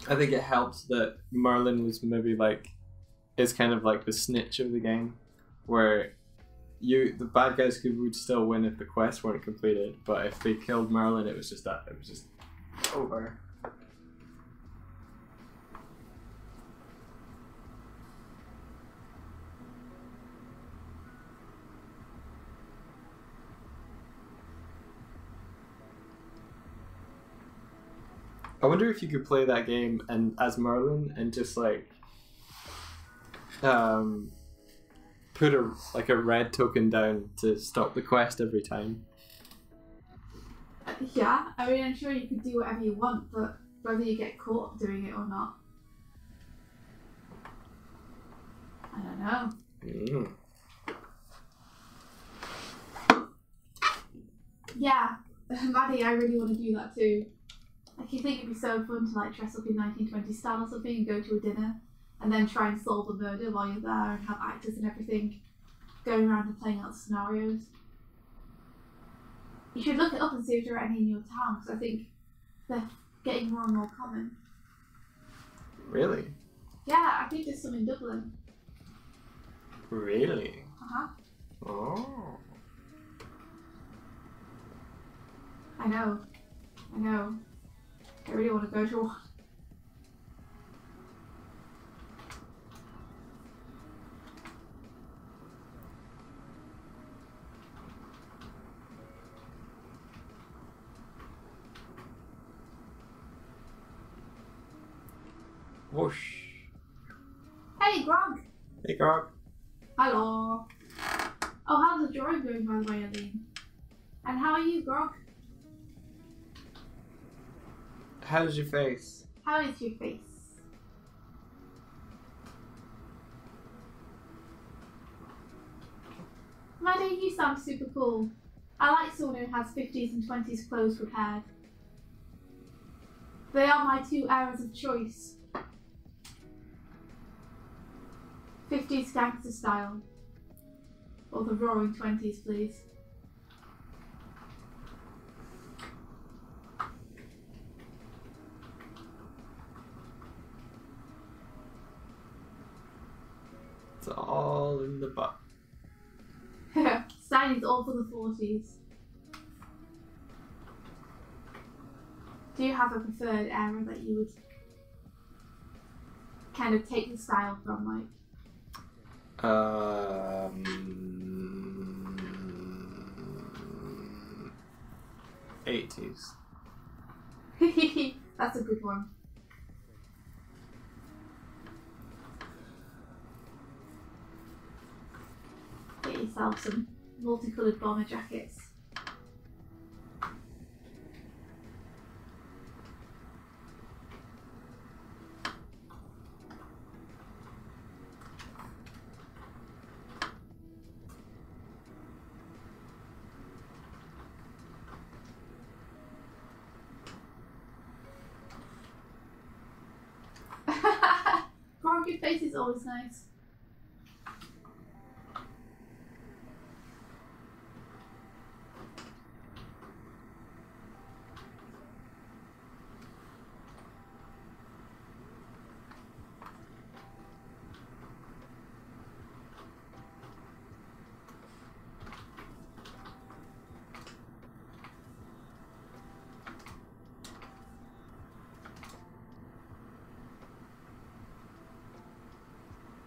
I think it helped that Merlin was maybe like, is kind of like the snitch of the game, where the bad guys would still win if the quests weren't completed, but if they killed Merlin, it was just over. I wonder if you could play that game and as Merlin and just like put a red token down to stop the quest every time. Yeah, I mean, I'm sure you could do whatever you want, but whether you get caught doing it or not, I don't know. Yeah, Maddie, I really want to do that too. Like, you think it'd be so fun to like dress up in 1920s style or something and go to a dinner and then try and solve a murder while you're there and have actors and everything going around and playing out scenarios. You should look it up and see if there are any in your town, because I think they're getting more and more common. Really? Yeah, I think there's some in Dublin. Really? Uh-huh. Oh. I know. I really want to go to one. Whoosh. Hey, Grog! Hey, Grog. Hello. Oh, how's the drawing going, by the way, Aline? And how are you, Grog? How's your face? How is your face? Maddie, you sound super cool. I like someone who has 50s and 20s clothes prepared. They are my two eras of choice. 50s gangster style. Or the roaring 20s, please. It's all in the butt. Styling's all for the 40s. Do you have a preferred era that you would kind of take the style from, like? 80s. That's a good one. Get yourself some multicoloured bomber jackets. Your face is always nice.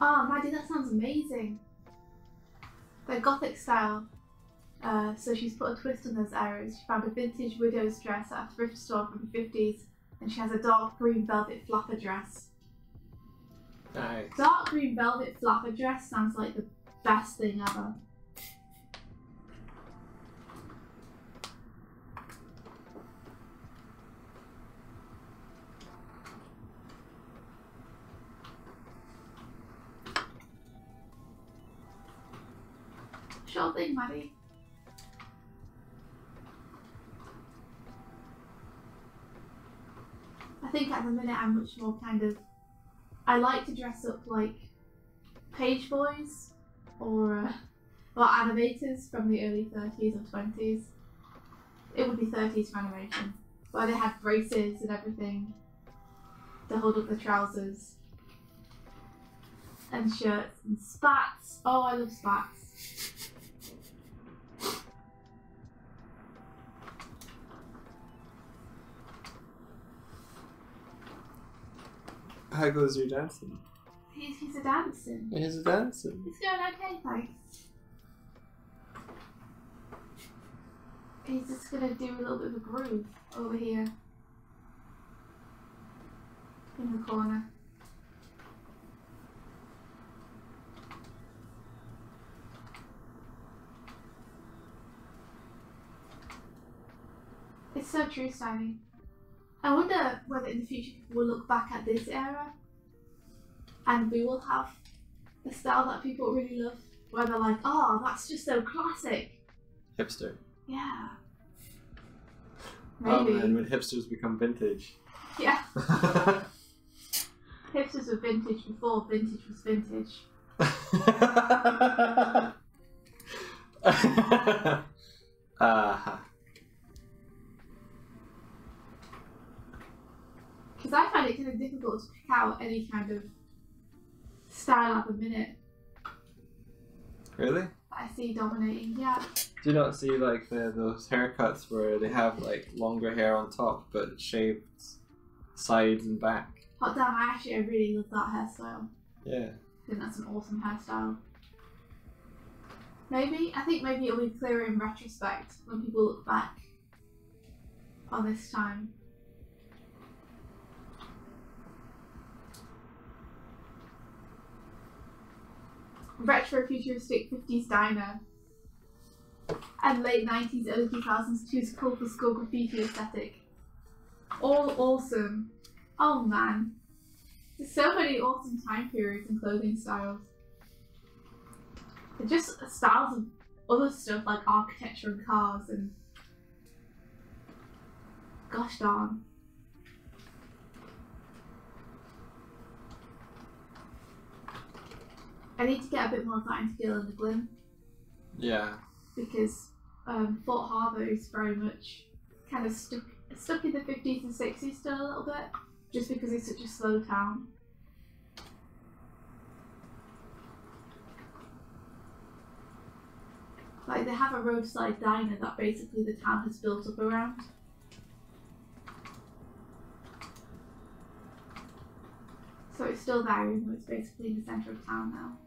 Oh, Maddie, that sounds amazing. The Gothic style. So she's put a twist on those eras. She found a vintage widow's dress at a thrift store from the 50s, and she has a dark green velvet flapper dress. Nice. Dark green velvet flapper dress sounds like the best thing ever. Sure thing, Maddie. I think at the minute I'm much more kind of... I like to dress up like page boys or animators from the early 30s or 20s. It would be 30s for animation, where they had braces and everything to hold up the trousers and shirts and spats. Oh, I love spats. How goes your dancing? He's a dancing. He's a dancing. It's going okay, thanks. He's just gonna do a little bit of a groove over here in the corner. It's It's so true, Steiny. I wonder whether in the future people will look back at this era and we will have a style that people really love, where they're like, oh, that's just so classic. Hipster. Yeah. Oh Maybe. man, when hipsters become vintage. Yeah. Hipsters were vintage before vintage was vintage. Because I find it kind of difficult to pick out any kind of style at the minute Really? that I see dominating. Yeah. Do you not see like those haircuts where they have like longer hair on top but shaved sides and back? Hot damn, I really love that hairstyle. Yeah. I think that's an awesome hairstyle. I think maybe it'll be clearer in retrospect when people look back on this time. Retro futuristic 50s diner and late 90s, early 2000s too cool for school graffiti aesthetic. All awesome. Oh man. There's so many awesome time periods and clothing styles. They're just styles of other stuff like architecture and cars and gosh darn. I need to get a bit more of that into Gill and the Glim. Yeah. Because Fort Harbour is very much kind of stuck in the 50s and 60s still a little bit, just because it's such a slow town. Like they have a roadside diner that basically the town has built up around. So it's still there even though it's basically in the centre of town now.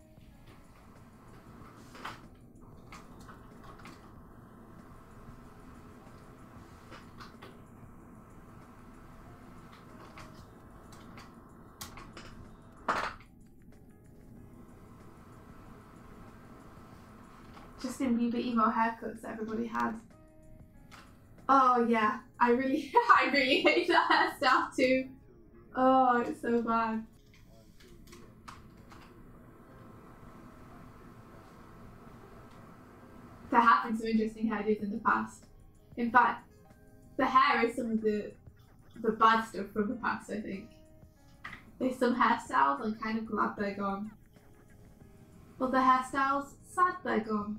Justin Bieber emo haircuts that everybody had. Oh yeah, I really hate that hairstyle too. Oh, it's so bad. There have been some interesting hairdos in the past. In fact, the hair is some of the bad stuff from the past, I think. There's some hairstyles I'm kind of glad they're gone. But the hairstyles, sad they're gone.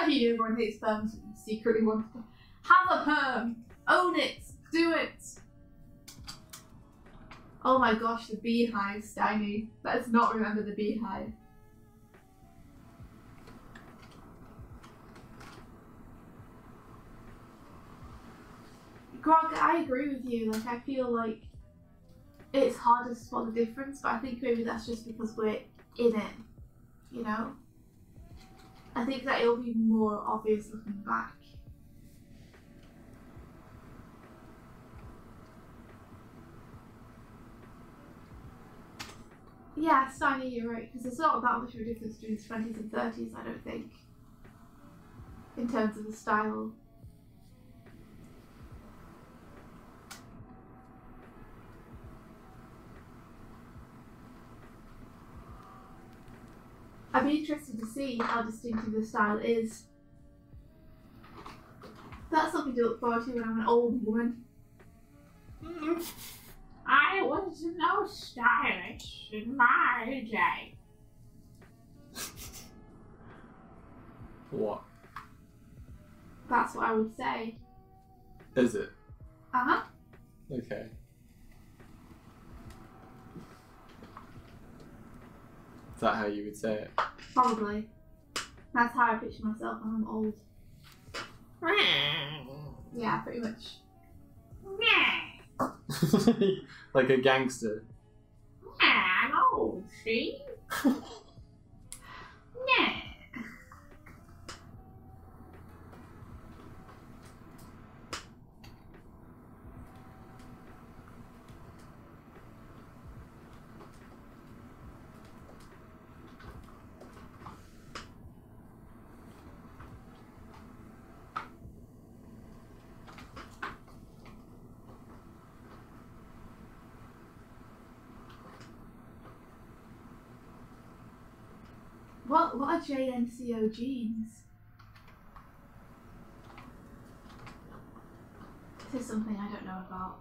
Everyone hates perms and secretly wants to have a perm. Own it. Do it. Oh my gosh, the beehive, Steiny. Let's not remember the beehive. Grog, I agree with you. Like, I feel like it's hard to spot the difference, but I think maybe that's just because we're in it, you know? I think that it'll be more obvious looking back. Yeah, Steiny, you're right, because there's not that much of a difference between the 20s and 30s, I don't think, in terms of the style. I'd be interested to see how distinctive the style is. That's something to look forward to when I'm an old woman. I was no stylish in my day. What? That's what I would say. Is it? Uh-huh. Okay. Is that how you would say it? Probably. That's how I picture myself when I'm old. Yeah, pretty much. Like a gangster. I'm old, see? Yeah. What are JNCO jeans? This is something I don't know about.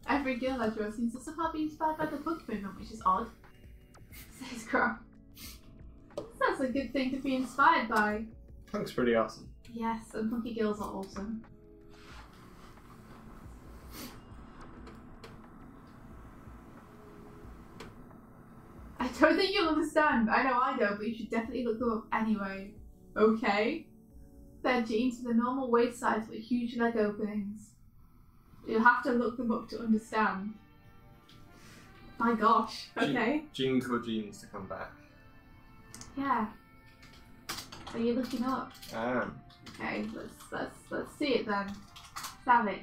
Every girl I draw seems to somehow be inspired by the book movement, which is odd. Says Crow. That's a good thing to be inspired by. Looks pretty awesome. Yes, and punky girls are awesome. I don't think you'll understand. I know I don't, but you should definitely look them up anyway. Okay? They're jeans with a normal waist size with huge leg openings. You'll have to look them up to understand. My gosh. Okay. Jeans for jeans to come back. Yeah. Are you looking up? I am. Okay, let's see it then. Stab it.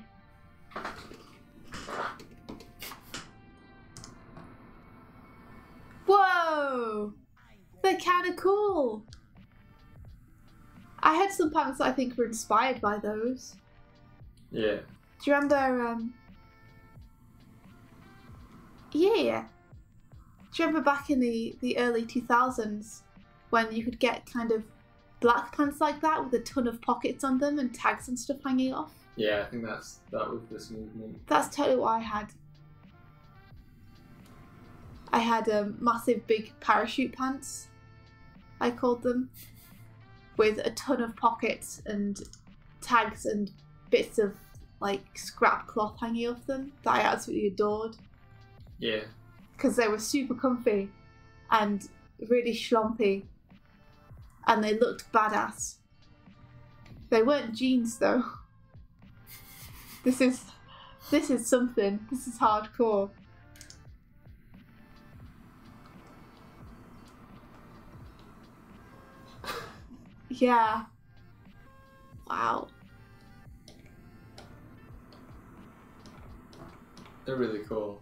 Whoa! They're kind of cool. I had some pants that I think were inspired by those. Yeah. Do you remember, yeah. Do you remember back in the early 2000s when you could get kind of black pants like that with a ton of pockets on them and tags and stuff hanging off? Yeah, I think that was this movement. That's totally what I had. I had massive big parachute pants, I called them, with a ton of pockets and tags and bits of like scrap cloth hanging off them that I absolutely adored. Yeah. Because they were super comfy and really schlumpy and they looked badass. They weren't jeans though. This is something. This is hardcore. Yeah. Wow. They're really cool.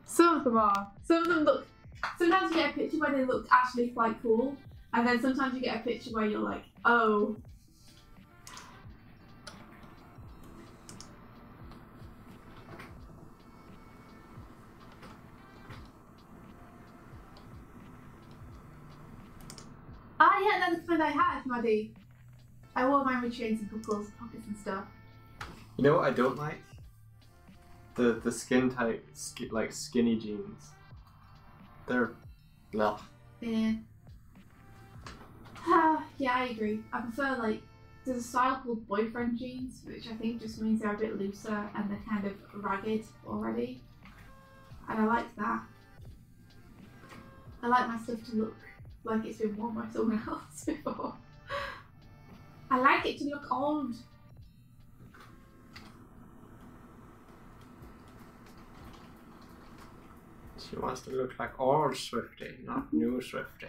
Some of them are. Some of them look... Sometimes you get a picture where they look actually quite cool, and then sometimes you get a picture where you're like, oh. Ah, yeah, that's the kind I had, Maddie. I wore mine with chains and buckles, pockets and stuff. You know what I don't like? The skin tight, like skinny jeans. They're, no. Yeah. Yeah, I agree. I prefer like there's a style called boyfriend jeans, which I think just means they're a bit looser and they're kind of ragged already. And I like that. I like my stuff to look like it's been worn by someone else before. I like it to look old. She wants to look like old Swifty, not new Swifty.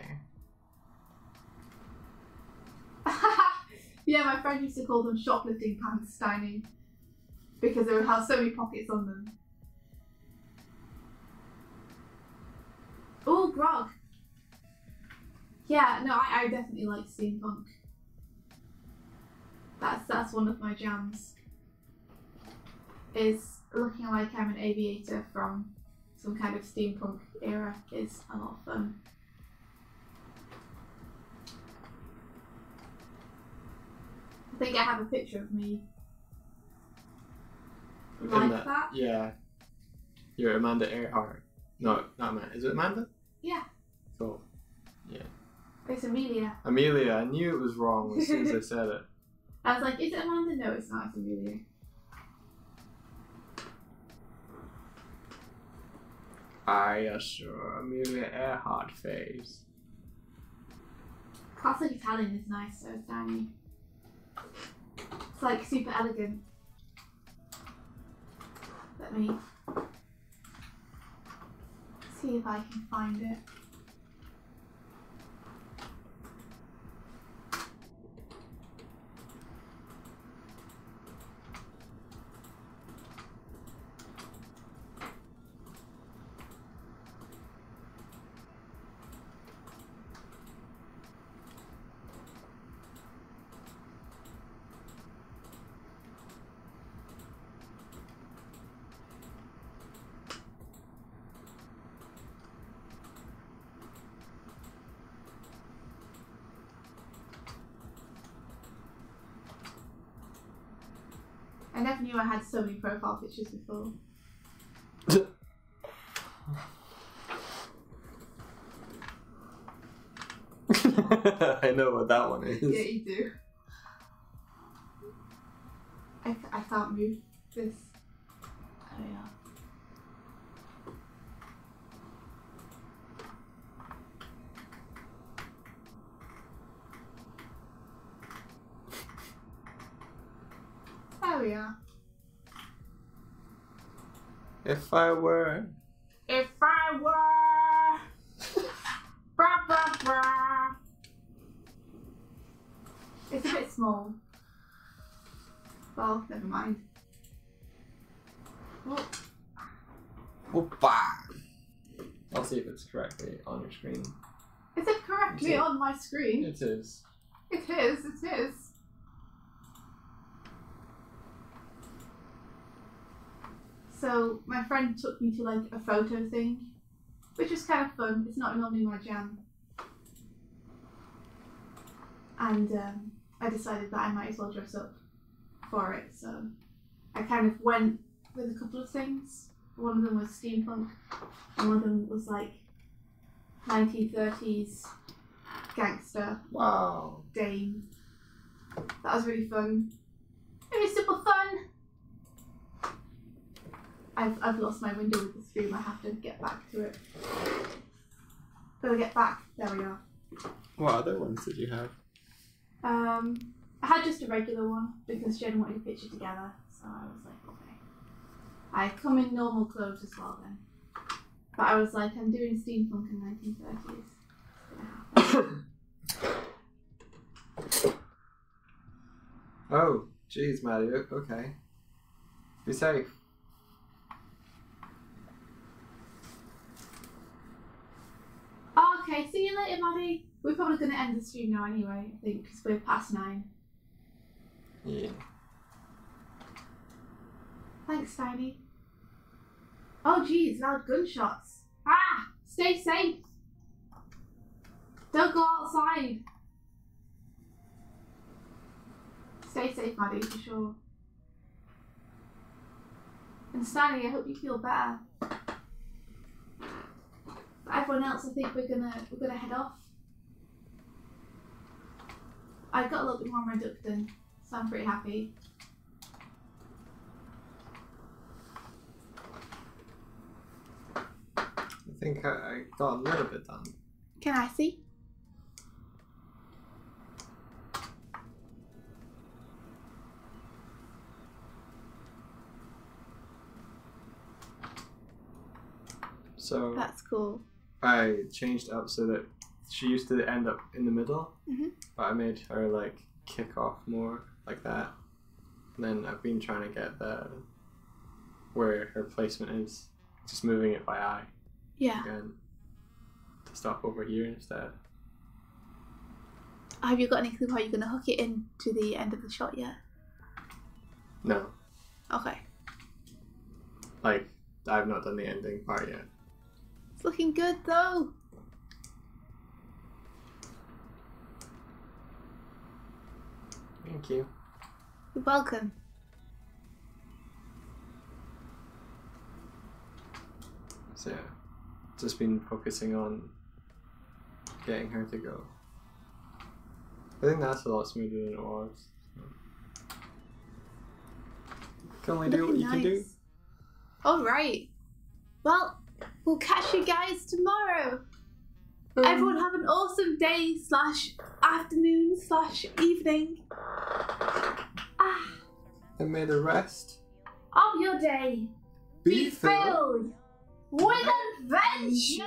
Yeah, my friend used to call them shoplifting pants, Steiny, because they would have so many pockets on them. Oh, grog. Yeah, no, I definitely like steampunk. That's one of my jams. Is looking like I'm an aviator from some kind of steampunk era is a lot of fun. I think I have a picture of me like that. Yeah. You're Amanda Earhart. No, not Amanda. Is it Amanda? Yeah. Cool. Yeah. It's Amelia. Amelia, I knew it was wrong as soon as I said it. I was like, is it Amanda? No, it's not. It's Amelia. I assure Amelia Earhart face. Classic Italian is nice, so it's Danny. It's like super elegant. Let me see if I can find it. I never knew I had so many profile pictures before. I know what that one is. Yeah, you do. I can't move this. Oh yeah. There we are. If I were. It's a bit small. Well, never mind. Oh. Whoopa. I'll see if it's correctly on your screen. Is it correctly on my screen? It is. It is, it is. So my friend took me to like a photo thing, which was kind of fun. It's not normally my jam. And I decided that I might as well dress up for it. So I kind of went with a couple of things. One of them was steampunk, and one of them was like 1930s gangster. Wow. Dame. That was really fun. It was super fun. I've lost my window with the stream. I have to get back to it. Gotta get back. There we are. What other ones did you have? I had just a regular one because Jen wanted a picture together, so I was like, okay. I come in normal clothes as well then. But I was like, I'm doing steampunk in 1930s. Oh, jeez, Maddie. Okay. Be safe. Okay, see you later, Maddie. We're probably going to end the stream now anyway, I think, because we're past 9. Yeah. Thanks, Tiny. Oh, geez, loud gunshots. Ah! Stay safe. Don't go outside. Stay safe, Maddie, for sure. And Stanley, I hope you feel better. But everyone else, I think we're gonna head off. I got a little bit more on my duck done, so I'm pretty happy. I think I got a little bit done. Can I see? So That's cool. I changed up so that she used to end up in the middle, but I made her like kick off more like that. And then I've been trying to get where her placement is, just moving it by eye. Yeah. Again, to stop over here instead. Have you got any clue how you're going to hook it in to the end of the shot yet? No. Okay. Like, I've not done the ending part yet. It's looking good though. Thank you. You're welcome. So yeah, just been focusing on getting her to go. I think that's a lot smoother than it was. You can only do what you can do. Alright. Well, we'll catch you guys tomorrow. Everyone have an awesome day / afternoon / evening. And may the rest Of your day be filled filled with adventure.